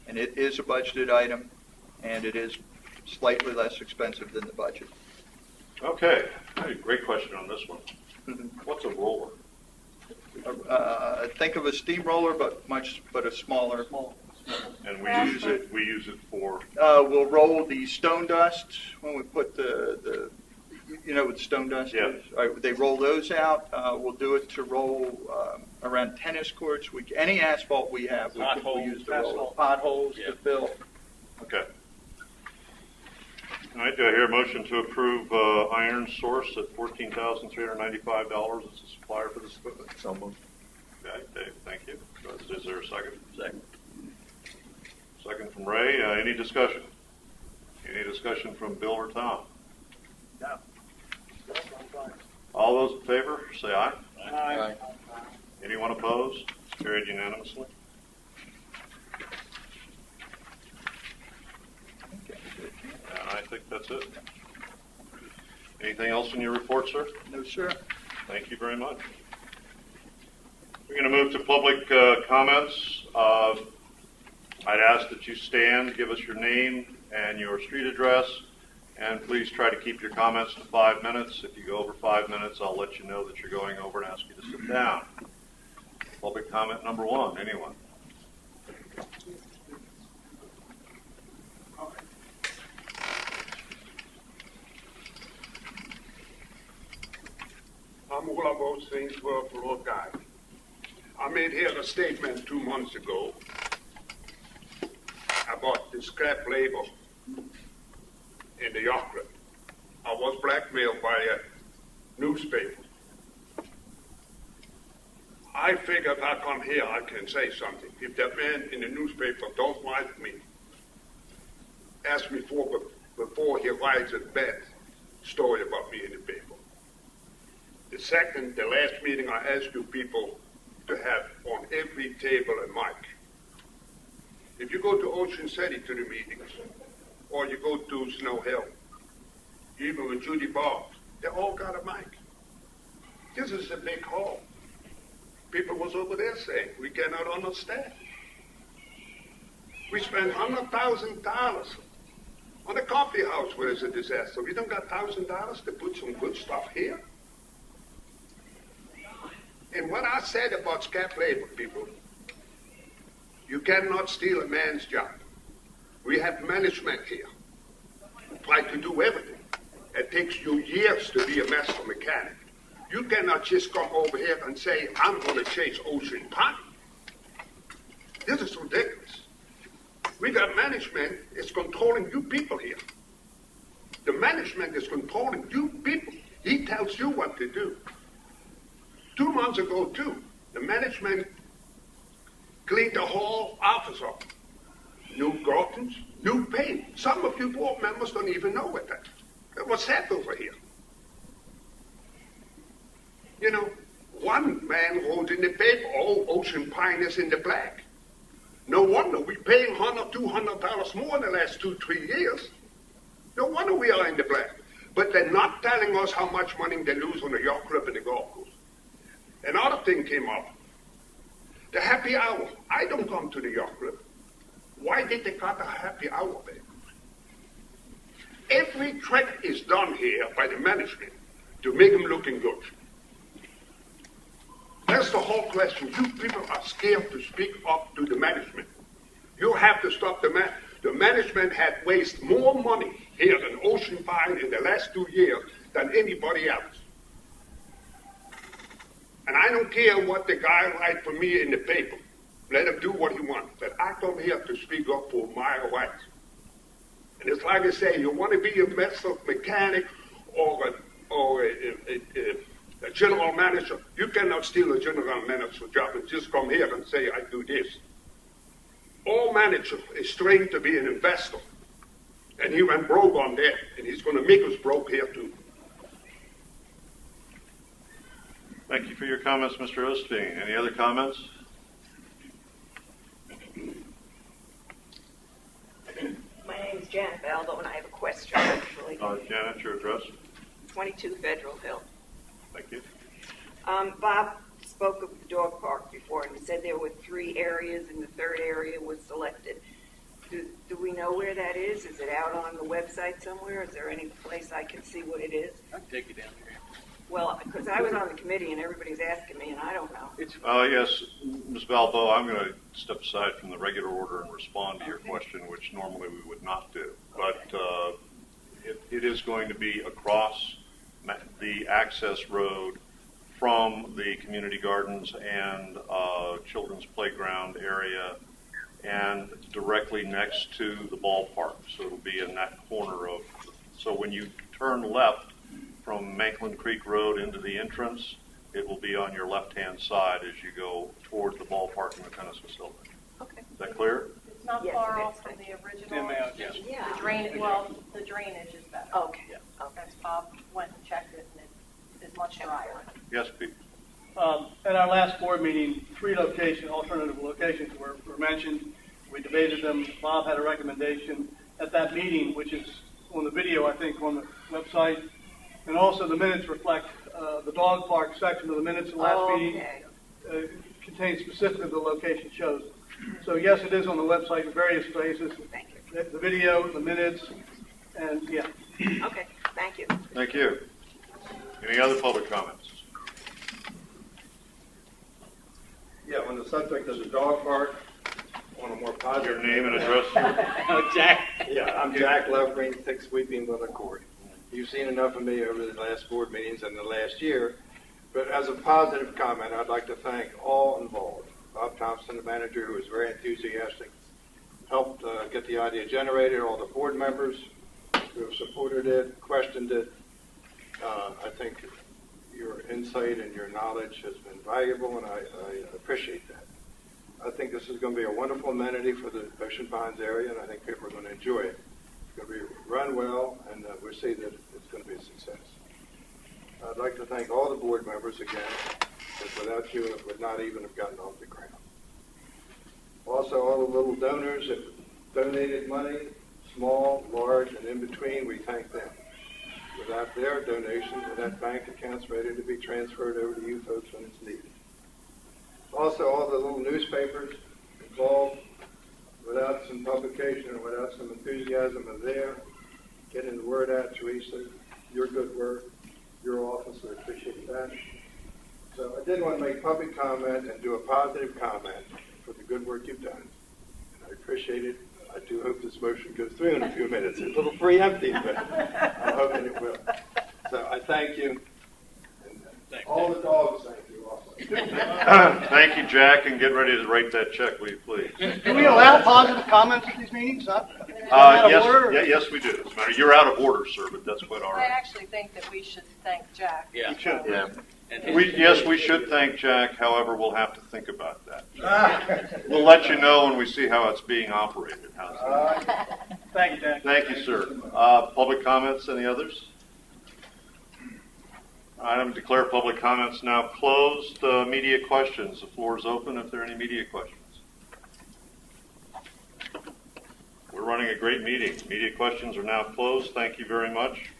And it is a budgeted item, and it is slightly less expensive than the budget. Okay, I had a great question on this one. What's a roller? Think of a steamroller, but a smaller. And we use it for, We'll roll the stone dust when we put the you know what stone dust Yeah. is? They roll those out. We'll do it to roll around tennis courts. Any asphalt we have, we use to roll. Potholes Yeah. to fill. okay. All right, do I hear a motion to approve Iron Source at $14,395 as a supplier for this equipment? So moved. Okay, Dave, thank you. Is there a second? Second. Second from Ray. Any discussion? Any discussion from Bill or Tom? No. No, I'm fine. All those in favor, say aye. Aye. Anyone opposed? Carried unanimously. And I think that's it. Anything else in your report, sir? No, sir. Thank you very much. We're going to move to public comments. I'd ask that you stand, give us your name and your street address, and please try to keep your comments to 5 minutes. If you go over 5 minutes, I'll let you know that you're going over and ask you to sit down. Public comment number 1, anyone? I'm all of those things for a guy. I made here a statement 2 months ago about the scrap labor in the yacht club. I was blackmailed by a newspaper. I figured I come here, I can say something. If that man in the newspaper don't like me, ask me before he writes a bad story about me in the paper. The last meeting, I asked you people to have on every table a mic. If you go to Ocean City to the meetings, or you go to Snow Hill, even with Judy Boggs, they all got a mic. This is a big hall. People was over there saying, we cannot understand. We spent $100,000 on a coffee house where it's a disaster. We don't got $1,000 to put some good stuff here. And what I said about scrap labor, people, you cannot steal a man's job. We have management here who try to do everything. It takes you years to be a master mechanic. You cannot just come over here and say, I'm going to change ocean pipe. This is ridiculous. We got management is controlling you people here. The management is controlling you people. He tells you what to do. 2 months ago, too, the management cleaned the whole office up. New curtains, new paint. Some of you board members don't even know what that. What's that over here? You know, one man wrote in the paper, oh, Ocean Pine is in the black. No wonder we're paying $100, $200 more in the last 2-3 years. No wonder we are in the black. But they're not telling us how much money they lose on the yacht club and the golf course. Another thing came up. The happy hour. I don't come to the yacht club. Why did they cut a happy hour there? Every trick is done here by the management to make them looking good. That's the whole question. You people are scared to speak up to the management. You have to stop the management had wasted more money here than Ocean Pine in the last 2 years than anybody else. And I don't care what the guy writes for me in the paper. Let him do what he wants. But I come here to speak up for my rights. And it's like I say, you want to be a mechanic or a general manager. You cannot steal a general manager job and just come here and say, I do this. All manager is trained to be an investor. And he went broke on that, and he's going to make us broke here too. Thank you for your comments, Mr. Osteen. Any other comments? My name is Janet Baldo, and I have a question, actually. Janet, your address? 22 Federal Hill. Thank you. Bob spoke of the dog park before, and he said there were 3 areas, and the 3rd area was selected. Do we know where that is? Is it out on the website somewhere? Is there any place I can see what it is? I can take you down there. Well, because I was on the committee, and everybody's asking me, and I don't know. Yes, Ms. Balbo, I'm going to step aside from the regular order and respond to your question, which normally we would not do. But it is going to be across the access road from the community gardens and children's playground area and directly next to the ballpark. So it'll be in that corner of, so when you turn left from Manklin Creek Road into the entrance, it will be on your left-hand side as you go toward the ballpark and the tennis facility. Okay. Is that clear? It's not Yes, far it off is. from the original. Yeah. The drainage, well, the drainage is better. Okay. That's Bob went and checked it, and it is much drier. Yes, Pete. At our last board meeting, 3 alternative locations were mentioned. We debated them. Bob had a recommendation at that meeting, which is on the video, I think, on the website. And also the minutes reflect the dog park section of the minutes of the last meeting contains specifically the location chosen. So yes, it is on the website in various places. Thank you. The video, the minutes, and yeah. Okay, thank you. Thank you. Any other public comments? Yeah, on the subject of the dog park, on a more positive. Your name and address? Jack. Yeah, I'm Jack Lovegreen, 6 Weeping Willow Court. You've seen enough of me over the last board meetings and the last year, but as a positive comment, I'd like to thank all involved. Bob Thompson, the manager, who was very enthusiastic, helped get the idea generated, all the board members who have supported it, questioned it. I think your insight and your knowledge has been valuable, and I appreciate that. I think this is going to be a wonderful amenity for the Ocean Pines area, and I think people are going to enjoy it. It's going to be run well, and we see that it's going to be a success. I'd like to thank all the board members again, because without you, it would not even have gotten off the ground. Also, all the little donors that donated money, small, large, and in between, we thank them. Without their donations, and that bank account's ready to be transferred over to you folks when it's needed. Also, all the little newspapers involved, without some publication and without some enthusiasm of there, getting the word out, Teresa, your good work, your office, I appreciate that. So I did want to make public comment and do a positive comment for the good work you've done. And I appreciate it. I do hope this motion goes through in a few minutes. It's a little preemptive, but I'm hoping it will. So I thank you. And all the dogs thank you also. Thank you, Jack, and get ready to write that check, will you please? Do we allow positive comments at these meetings? Yes, we do. As a matter, you're out of order, sir, but that's quite all I right. actually think that we should thank Jack. Yeah. We should. Yeah. And We should thank Jack. However, we'll have to think about that. We'll let you know when we see how it's being operated. How's that? Thank you, Jack. Thank you, sir. Public comments, any others? I declare public comments now closed. Media questions. The floor is open if there are any media questions. We're running a great meeting. Media questions are now closed. Thank you very much.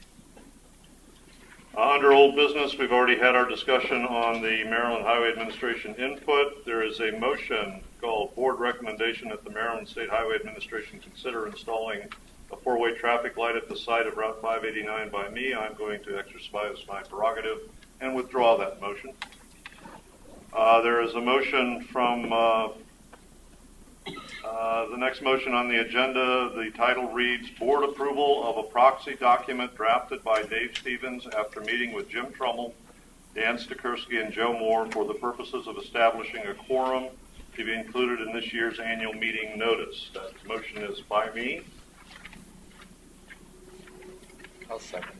Under old business, we've already had our discussion on the Maryland Highway Administration input. There is a motion called Board Recommendation that the Maryland State Highway Administration consider installing a four-way traffic light at the site of Route 589 by me, I'm going to exercise my prerogative and withdraw that motion. There is a motion from the next motion on the agenda. The title reads, Board Approval of a Proxy Document Drafted by Dave Stevens after meeting with Jim Trummel, Dan Stikursky, and Joe Moore for the purposes of establishing a quorum to be included in this year's annual meeting notice. That motion is by me. I'll second.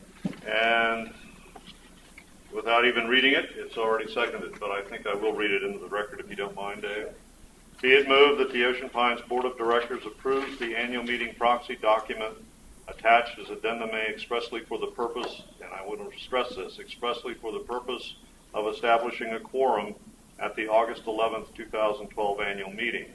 And without even reading it, it's already seconded, but I think I will read it into the record if you don't mind, Dave. Be it moved that the Ocean Pines Board of Directors approves the annual meeting proxy document attached as addendum A expressly for the purpose, and I want to stress this, expressly for the purpose of establishing a quorum at the August 11th, 2012 annual meeting.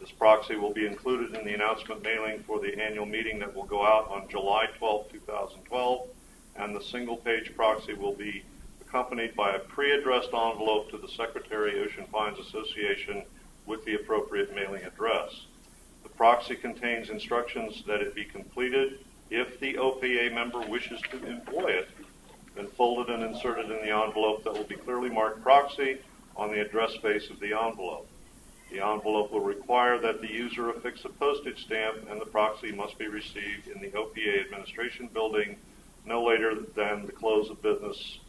This proxy will be included in the announcement mailing for the annual meeting that will go out on July 12, 2012, and the single-page proxy will be accompanied by a pre-addressed envelope to the Secretary, Ocean Pines Association, with the appropriate mailing address. The proxy contains instructions that it be completed if the OPA member wishes to employ it, then folded and inserted in the envelope that will be clearly marked proxy on the address space of the envelope. The envelope will require that the user affix a postage stamp, and the proxy must be received in the OPA Administration Building no later than the close of business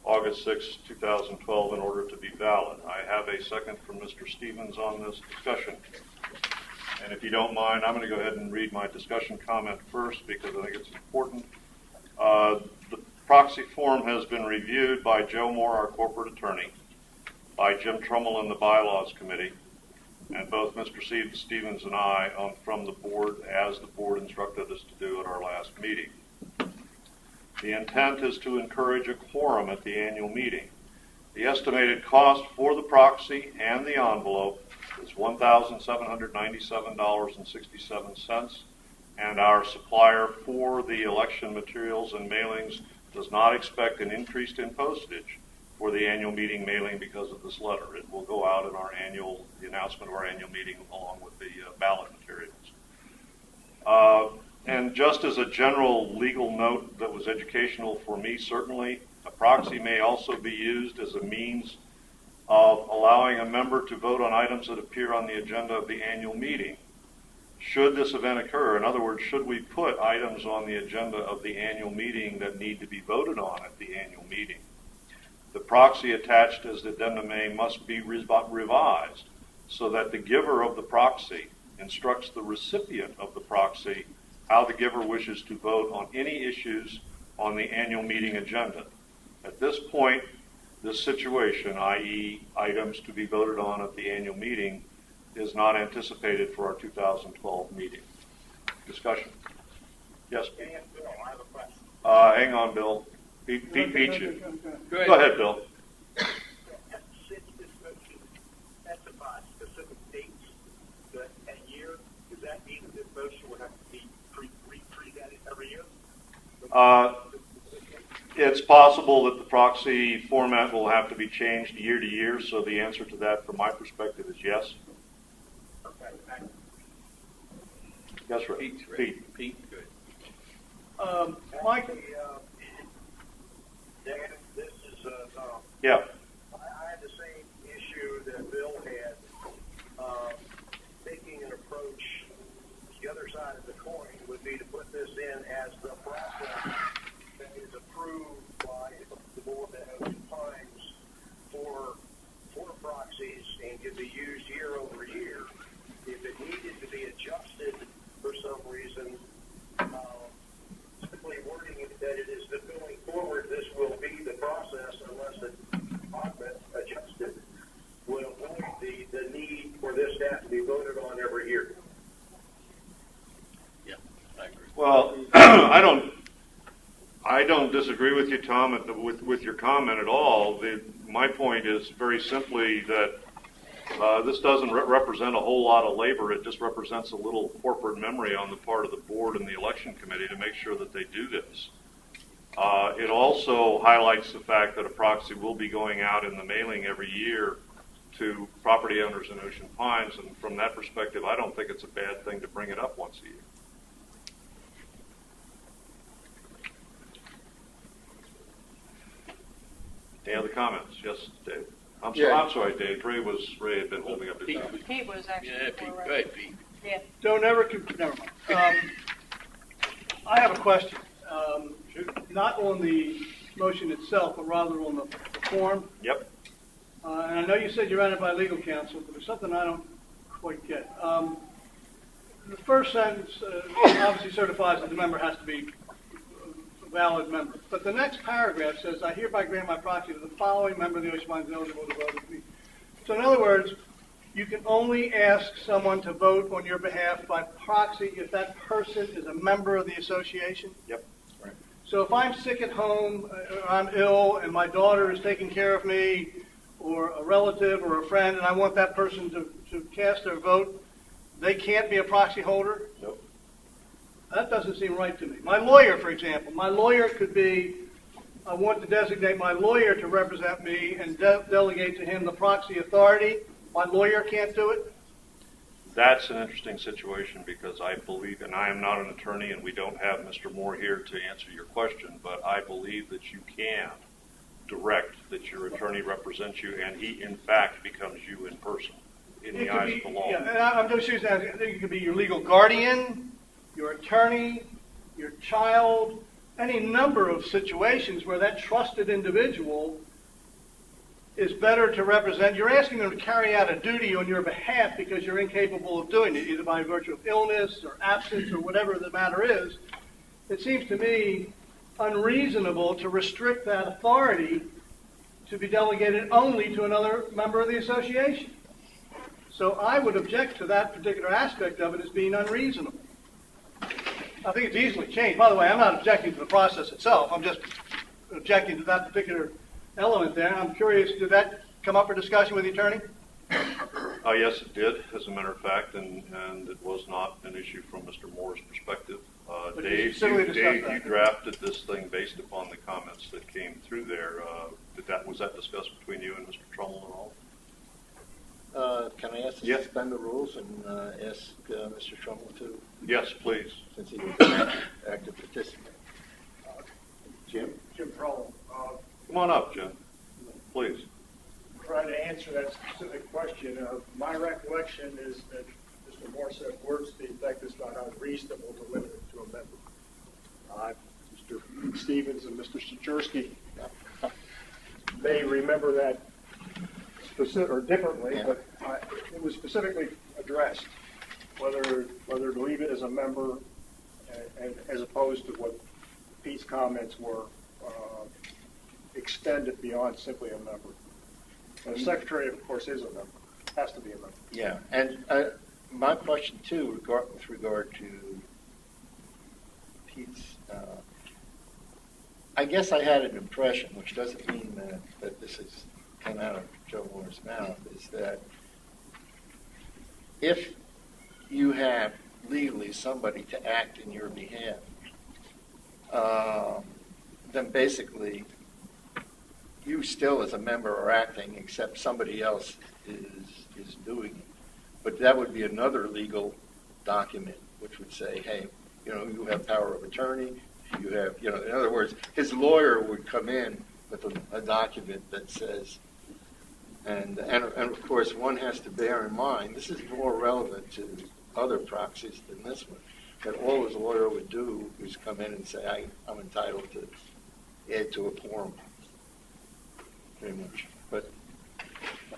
August 6, 2012 in order to be valid. I have a second from Mr. Stevens on this discussion. And if you don't mind, I'm going to go ahead and read my discussion comment first because I think it's important. The proxy form has been reviewed by Joe Moore, our corporate attorney, by Jim Trummel and the Bylaws Committee, and both Mr. Stevens and I from the board, as the board instructed us to do at our last meeting. The intent is to encourage a quorum at the annual meeting. The estimated cost for the proxy and the envelope is $1,797.67, and our supplier for the election materials and mailings does not expect an increase in postage for the annual meeting mailing because of this letter. It will go out in the announcement of our annual meeting along with the ballot materials. And just as a general legal note that was educational for me, certainly, a proxy may also be used as a means of allowing a member to vote on items that appear on the agenda of the annual meeting. Should this event occur, in other words, should we put items on the agenda of the annual meeting that need to be voted on at the annual meeting, the proxy attached as addendum A must be revised so that the giver of the proxy instructs the recipient of the proxy how the giver wishes to vote on any issues on the annual meeting agenda. At this point, this situation, i.e. items to be voted on at the annual meeting, is not anticipated for our 2012 meeting. Discussion? Yes, Pete? Bill, I have a question. Hang on, Bill. Pete beat you. Go ahead, Bill. Since this motion specifies specific dates, a year, does that mean that this motion will have to be re-presented every year? It's possible that the proxy format will have to be changed year to year, so the answer to that from my perspective is yes. Okay, thank you. Yes, right. Pete, good. Mike? Dan, this is Tom. Yeah. I had the same issue that Bill had, taking an approach. The other side of the coin would be to put this in as the process that is approved by the board of Ocean Pines for proxies and could be used year over year. If it needed to be adjusted for some reason, simply wording it that it is that going forward, this will be the process unless it's adjusted, would avoid the need for this to have to be voted on every year. Yeah, I agree. Well, I don't disagree with you, Tom, with your comment at all. My point is very simply that this doesn't represent a whole lot of labor. It just represents a little corporate memory on the part of the board and the election committee to make sure that they do this. It also highlights the fact that a proxy will be going out in the mailing every year to property owners in Ocean Pines, and from that perspective, I don't think it's a bad thing to bring it up once a year. comments? Yes, Dave. I'm Yeah. sorry, Dave. Ray had been holding up his hand. Pete was actually. Yeah, Pete, before, go ahead, Pete. Yeah. Never mind. I have a question. Not on the motion itself, but rather on the form. Yep. And I know you said you ran it by legal counsel, but there's something I don't quite get. The first sentence obviously certifies that the member has to be a valid member. But the next paragraph says, I hereby grant my proxy to the following member of the Ocean Minds eligible to vote with me. So in other words, you can only ask someone to vote on your behalf by proxy if that person is a member of the association? Yep. So if I'm sick at home, or I'm ill, and my daughter is taking care of me, or a relative or a friend, and I want that person to cast their vote, they can't be a proxy holder? Nope. That doesn't seem right to me. My lawyer, for example, my lawyer could be, I want to designate my lawyer to represent me and delegate to him the proxy authority. My lawyer can't do it? That's an interesting situation because I believe, and I am not an attorney and we don't have Mr. Moore here to answer your question, but I believe that you can direct that your attorney represents you and he in fact becomes you in person in the eyes of the law. Yeah, and I'm just using that. I think it could be your legal guardian, your attorney, your child, any number of situations where that trusted individual is better to represent. You're asking them to carry out a duty on your behalf because you're incapable of doing it, either by virtue of illness or absence or whatever the matter is. It seems to me unreasonable to restrict that authority to be delegated only to another member of the association. So I would object to that particular aspect of it as being unreasonable. I think it's easily changed. By the way, I'm not objecting to the process itself. I'm just objecting to that particular element there. I'm curious, did that come up for discussion with the attorney? Yes, it did, as a matter of fact, and it was not an issue from Mr. Moore's perspective. But Dave, you drafted this thing based upon the comments that came through there. Was that discussed between you and Mr. Trummel at all? Can I ask to Yes. suspend the rules and ask Mr. Trummel to, Yes, please. since he was an active participant? Jim? Jim Prohl. Come on up, Jim, please. Trying to answer that specific question. My recollection is that Mr. Moore said words to the effect it's not unreasonable to limit it to a member. Mr. Stevens and Mr. Sijerski may remember that specific or differently, Yeah. but it was specifically addressed whether to leave it as a member, as opposed to what Pete's comments were, extended beyond simply a member. And the secretary, of course, is a member, has to be a member. Yeah, and my question too, with regard to Pete's, I guess I had an impression, which doesn't mean that this has come out of Joe Moore's mouth, is that if you have legally somebody to act in your behalf, then basically you still as a member are acting, except somebody else is doing it. But that would be another legal document which would say, hey, you have power of attorney, you have, in other words, his lawyer would come in with a document that says, and of course one has to bear in mind, this is more relevant to other proxies than this one, that all his lawyer would do is come in and say, I'm entitled to add to a quorum. Very much. But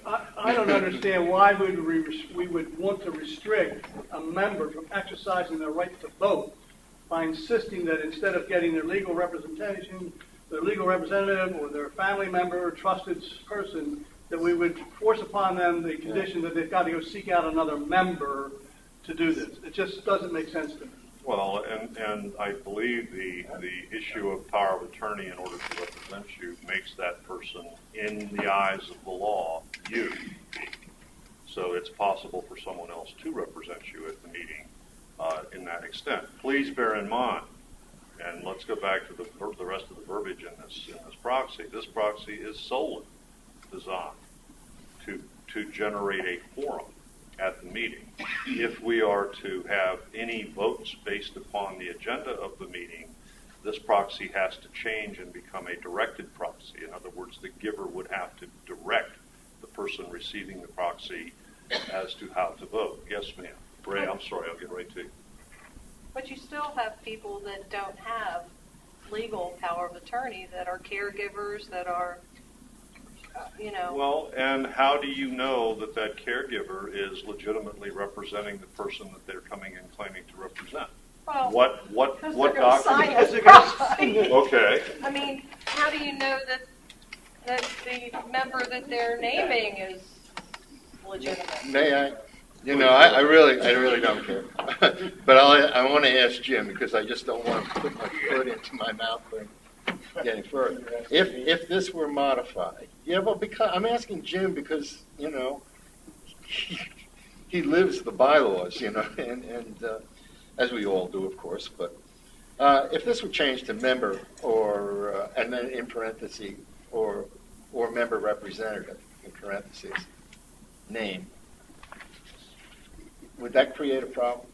I don't understand why we would want to restrict a member from exercising their right to vote by insisting that instead of getting their legal representation, their legal representative or their family member or trusted person, that we would force upon them the condition that they've got to go seek out another member to do this. It just doesn't make sense to me. Well, and I believe the issue of power of attorney in order to represent you makes that person, in the eyes of the law, you. So it's possible for someone else to represent you at the meeting in that extent. Please bear in mind, and let's go back to the rest of the verbiage in this proxy. This proxy is solely designed to generate a quorum at the meeting. If we are to have any votes based upon the agenda of the meeting, this proxy has to change and become a directed proxy. proxy. In other words, the giver would have to direct the person receiving the proxy as to how to vote. Yes, ma'am. Ray, I'm sorry, I'll get right to you. But you still have people that don't have legal power of attorney, that are caregivers, that are, Well, and how do you know that that caregiver is legitimately representing the person that they're coming in claiming to represent? Well, What because they're gonna sign document? this proxy. Okay. I mean, how do you know that the member that they're naming is legitimate? May I? I really don't care. But I want to ask Jim, because I just don't want to put my foot into my mouth and getting further. If this were modified, because I'm asking Jim because, he lives the bylaws, and as we all do, of course, but if this were changed to member or, and then in parentheses, or member representative, in parentheses, name, would that create a problem?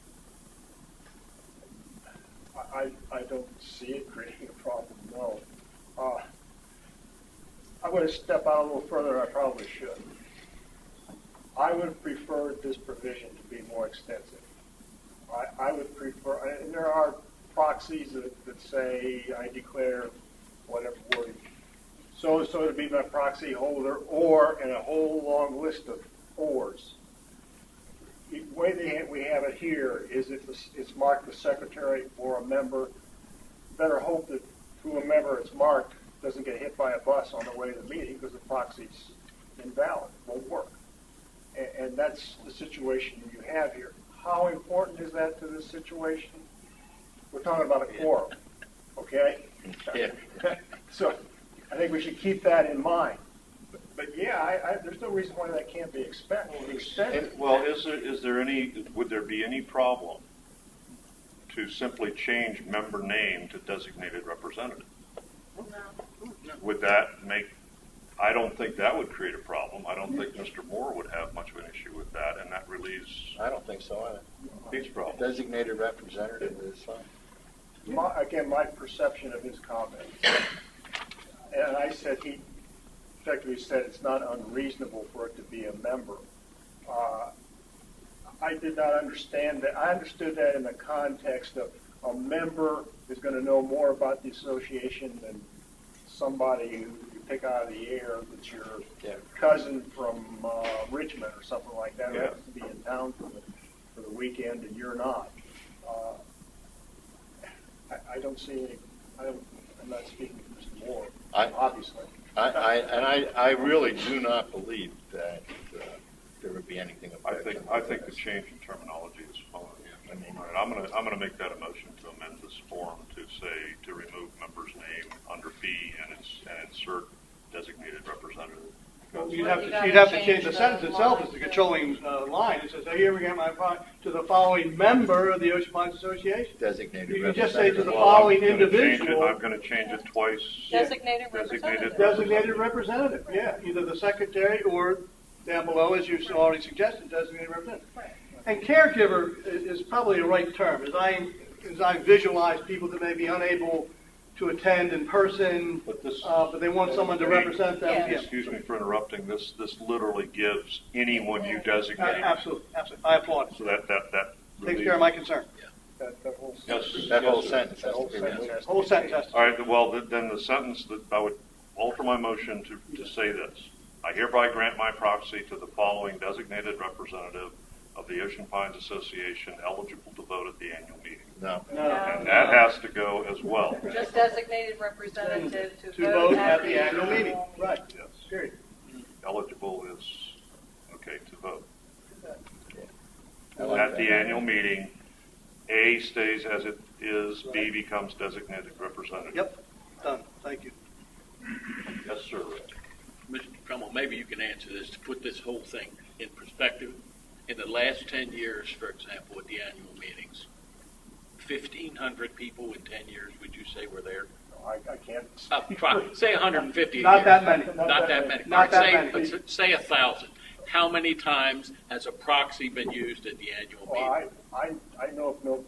I don't see it creating a problem, no. I'm going to step out a little further, I probably should. I would have preferred this provision to be more extensive. I would prefer, and there are proxies that say, I declare whatever word, so to be my proxy holder, or, and a whole long list of ors. The way we have it here is if it's marked the secretary or a member, better hope that who a member it's marked doesn't get hit by a bus on the way to the meeting because the proxy's invalid, won't work. And that's the situation you have here. How important is that to this situation? We're talking about a quorum, okay? Yeah. So I think we should keep that in mind. But yeah, there's no reason why that can't be extended. Well, would there be any problem to simply change member name to designated representative? No. Would that I don't think that would create a problem. I don't think Mr. Moore would have much of an issue with that, and that relieves I don't think so either. these problems. Designated representative is fine. My perception of his comments, and I said he effectively said it's not unreasonable for it to be a member. I did not understand that. I understood that in the context of a member is going to know more about the association than somebody who you pick out of the air that's your cousin from Richmond or something like that who happens to be in town for the weekend and you're not. I don't see any. I'm not speaking to Mr. Moore, obviously. I really do not believe that there would be anything about it. I think the change in terminology is fine. All right, I'm gonna make that a motion to amend this form to remove member's name under B and insert designated representative. You'd have to change the sentence itself as the controlling line. It says, here we get to the following member of the Ocean Ponds Association. Designated You can representative. just say to the following individual. I'm going to change it twice. Designated representative. Designated representative, yeah. Either the secretary or down below, as you already suggested, designated representative. Right. And caregiver is probably the right term. As I visualize people that may be unable to attend in person, but they want someone to represent them. Yeah. Excuse me for interrupting. This literally gives anyone you designate. Absolutely. I applaud it. So that Takes care of my concern. That whole That whole sentence has whole to be sentence removed. has to Whole be sentence has to. All right. Well, then the sentence that I would alter my motion to say this: I hereby grant my proxy to the following designated representative of the Ocean Pines Association eligible to vote at the annual meeting. No. And that has to go as well. Just designated representative To vote at the annual meeting. Right. Yes. Period. Eligible is, okay, to vote. I like At the that. annual meeting, A stays as it is, B becomes designated representative. Yep. Done. Thank you. Yes, sir. Mr. Trumbull, maybe you can answer this to put this whole thing in perspective. In the last 10 years, for example, at the annual meetings, 1,500 people in 10 years, would you say were there? I can't. Say 150 a Not year. that many. Not that many. Not All right, that many. Say 1,000. How many times has a proxy been used at the annual meeting? Well, I know of no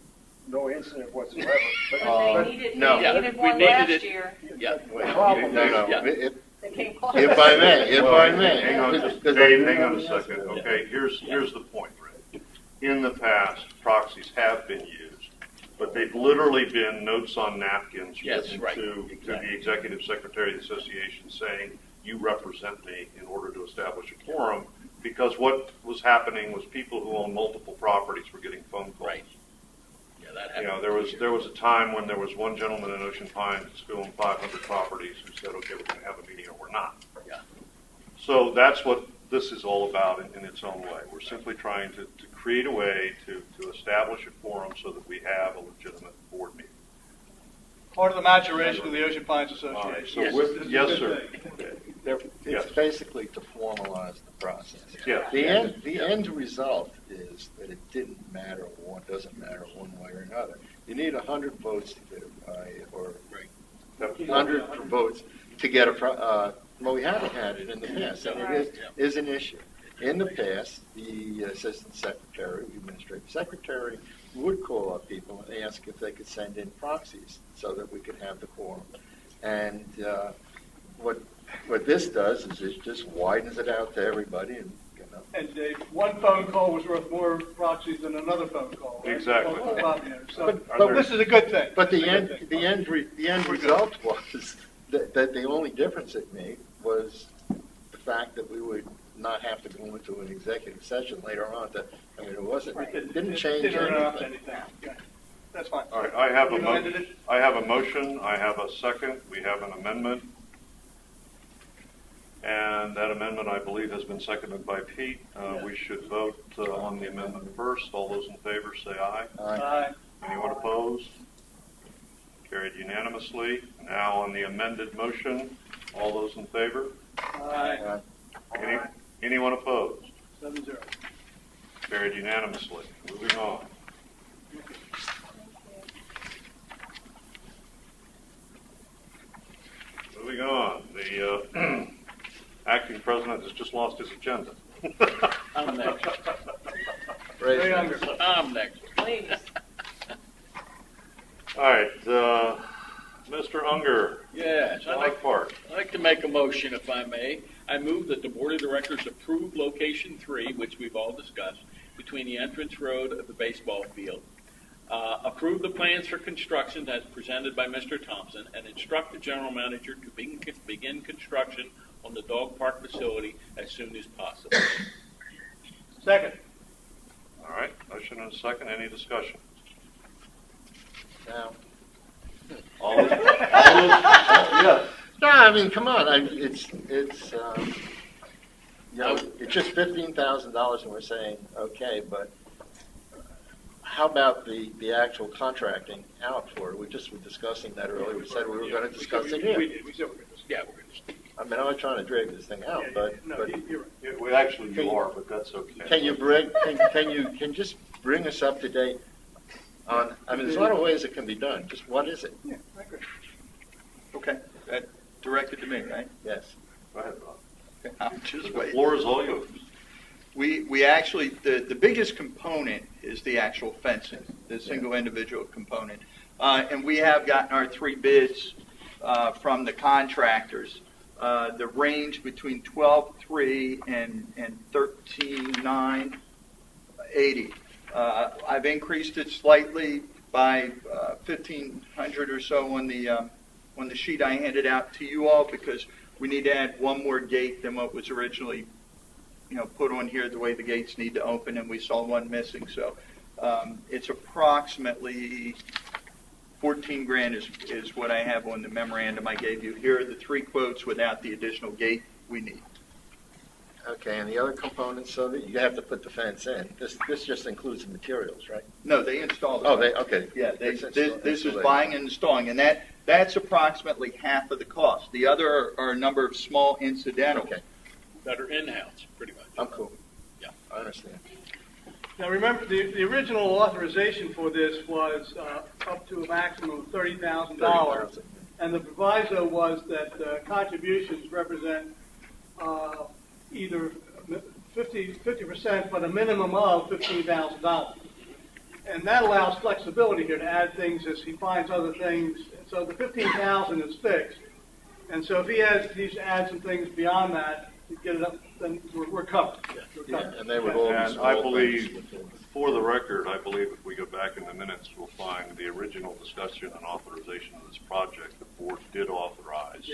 no incident whatsoever. But they needed, no. they Yeah, needed we one needed last it. year. Yeah. No. Yeah. They came close. If I may, Well, hang hang on, hang on a second. Okay, here's the point, Rick. In the past, proxies have been used, but they've literally been notes on napkins Yes, written right. to Exactly. the executive secretary of the association saying, you represent me in order to establish a quorum, because what was happening was people who own multiple properties were getting phone calls. Right. Yeah, that happened. You know, there was a time when there was one gentleman in Ocean Pines who owned 500 properties who said, okay, we're going to have a meeting or we're not. Yeah. So that's what this is all about in its own way. We're simply trying to create a way to establish a quorum so that we have a legitimate board meeting. Part of the maturation of the Ocean Pines All right, Association. so with, yes, sir. It's Yes. basically to formalize the process. Yeah. The end result is that it doesn't matter one way or another. You need 100 votes to get or 100 votes to get well, we haven't had it in the past, and it is an issue. In the past, the assistant secretary, the administrative secretary, would call up people and ask if they could send in proxies so that we could have the quorum. And what this does is it just widens it out to everybody, and And Dave, one phone call was worth more proxies than another phone call. Right? Exactly. So But this is a good thing. But This the is a good end, thing. the end result was that the only difference it made was the fact that we would not have to go into an executive session later on. It didn't change interrupt anything. Okay. That's fine. All right, I have You amended it? a motion, I have a second, we have an amendment. And that amendment, I believe, has been seconded by Pete. We should vote on the amendment first. All those in favor say aye. Aye. Anyone opposed? Carried unanimously. Now on the amended motion, all those in favor? Aye. Anyone opposed? 7-0. Carried unanimously. Moving on. Moving on. The acting president has just lost his agenda. I'm next. Ray Unger. I'm next. Please. All right, Mr. Unger. Yes, I'd Dog Park. like to make a motion, if I may. I move that the Board of Directors approve location 3, which we've all discussed, between the entrance road of the baseball field. Approve the plans for construction as presented by Mr. Thompson, and instruct the general manager to begin construction on the dog park facility as soon as possible. Second. All right, motion and a second. Any discussion? Now, All those yes. no, I mean, come on. It's just $15,000, and we're saying okay, but how about the actual contracting out for it? We just were discussing that earlier. We said we were going to discuss it here. We did. We said we were going to. Yeah, we're going to. I mean, I'm not trying to drag this thing out, but you're right. Yeah, well, actually, you are, but that's okay. can you just bring us up to date on? I mean, there's a lot of ways it can be done. Just what is it? Yeah, I agree. Okay, that directed to me, right? Yes. Go ahead, Bob. Okay, I'll just The wait. floor is all yours. We actually, the biggest component is the actual fencing, the single individual component. And we have gotten our 3 bids from the contractors. The range between 12.3 and 13.980. I've increased it slightly by 1,500 or so on the sheet I handed out to you all, because we need to add one more gate than what was originally put on here, the way the gates need to open, and we saw one missing. So it's approximately 14 grand is what I have on the memorandum I gave you. Here are the 3 quotes without the additional gate we need. Okay, and the other components, so that you have to put the fence in. This just includes the materials, right? No, they installed it. Oh, okay. Yeah, It's this is installation. buying and installing, and that's approximately half of the cost. The other are a number of small incidentals. Okay, That are in-house, pretty much. I'm cool. Yeah. I understand. Now, remember, the original authorization for this was up to a maximum of $30,000. $30,000. And the proviso was that contributions represent either 50%, but a minimum of $15,000. And that allows flexibility here to add things as he finds other things. So the 15,000 is fixed. And so if he needs to add some things beyond that to get it up, then we're covered. We're covered. And they would all be And small I things believe, within- for the record, I believe if we go back in the minutes, we'll find the original discussion and authorization of this project, the board did authorize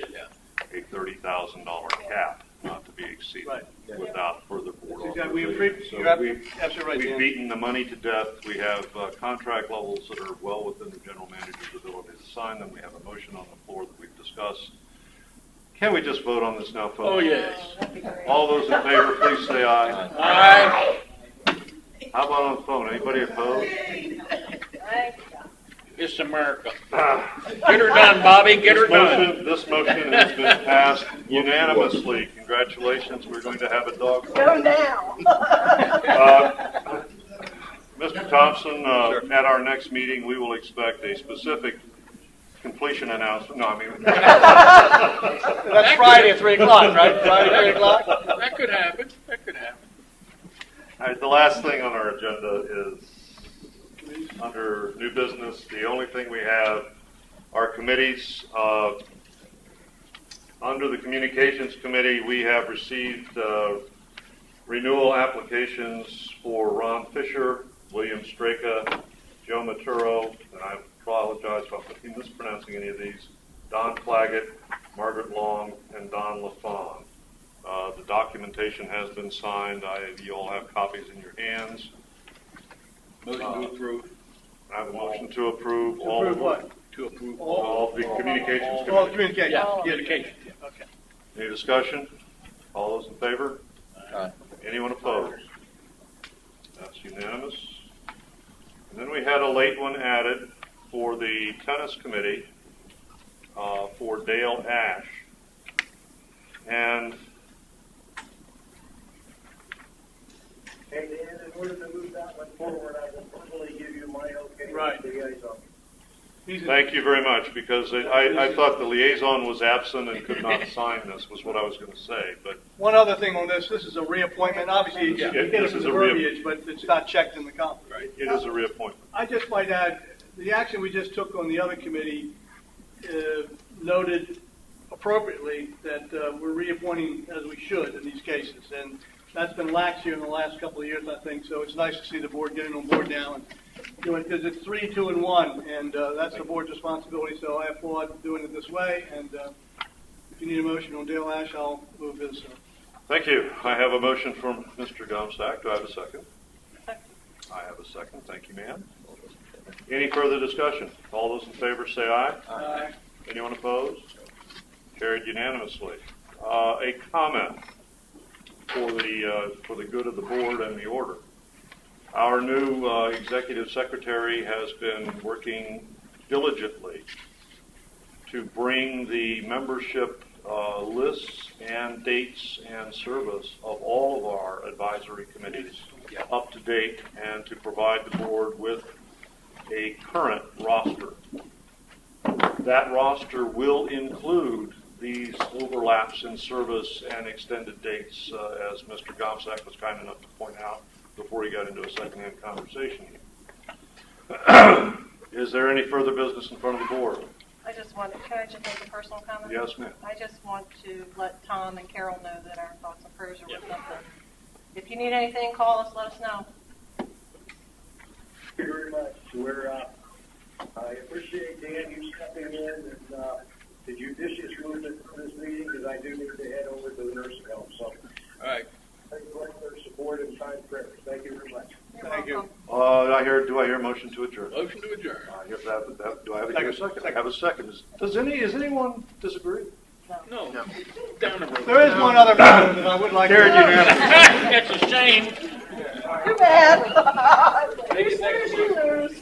a $30,000 cap not to be exceeded Right. without further board That's exactly- authorization. you're absolutely right, We've Dan. beaten the money to death. We have contract levels that are well within the general manager's ability to sign them. We have a motion on the floor that we've discussed. Can we just vote on this now, folks? Oh, yes. That'd be great. All those in favor, please say aye. Aye. How about on the phone? Anybody opposed? It's America. Get her done, Bobby, get her done. This motion has been passed unanimously. Congratulations, we're going to have a dog. Go now. Mr. Thompson, at our next meeting, we will expect a specific completion announcement. No, I mean. That's Friday at 3 o'clock, right? Friday at 3 o'clock? That could happen, that could happen. All right, the last thing on our agenda is under new business. The only thing we have are committees. Under the Communications Committee, we have received renewal applications for Ron Fisher, William Straka, Joe Maturo, and I apologize if I'm mispronouncing any of these, Don Claggett, Margaret Long, and Don LaFawn. The documentation has been signed. You all have copies in your hands. Motion to approve. I have a motion to approve all Approve of what? To approve. all the Communications Oh, Committee. communication. Yeah, Yeah, communication. Okay. Any discussion? All those in favor? Aye. Anyone opposed? That's unanimous. And then we had a late one added for the Tennis Committee for Dale Ash. And Hey, Dan, in order to move that one forward, I will formally give you my okay. Right. with the liaison. thank you very much, because I thought the liaison was absent and could not sign this, was what I was going to say. But One other thing on this is a reappointment. Obviously, you Yeah, get this it from is the a rea- verbiage, but it's not checked in the column. right, it is a reappointment. I just might add, the action we just took on the other committee noted appropriately that we're reappointing as we should in these cases. And that's been lax here in the last couple of years, I think. So it's nice to see the board getting on board now and doing it, because it's 3, 2, and 1, and that's the board's responsibility. So I applaud doing it this way. And if you need a motion on Dale Ash, I'll move this. Thank you. I have a motion from Mr. Gomstack. Do I have a second? I have a second. Thank you, ma'am. Any further discussion? All those in favor say aye. Aye. Anyone opposed? Carried unanimously. A comment for the good of the board and the order. Our new executive secretary has been working diligently to bring the membership lists and dates and service of all of our advisory committees up to date, and to provide the board with a current roster. That roster will include these overlaps in service and extended dates, as Mr. Gomstack was kind enough to point out before he got into a second-hand conversation. Is there any further business in front of the board? I just want, can I just make a personal comment? Yes, ma'am. I just want to let Tom and Carol know that our thoughts and prayers are with them. If you need anything, call us, let us know. Thank you very much. I appreciate, Dan, you stepping in and the judicious movement for this meeting, because I do need to head over to the nursing home. So, All right. thank you for their support and kind prayers. Thank you very much. Thank you. Do I hear a motion to adjourn? Motion to adjourn. Do I have a second? I have a second. Is anyone disagree? No, down the road. There is one other matter that I would like to... Carried unanimously. It's a shame. Too bad. Lose, you lose.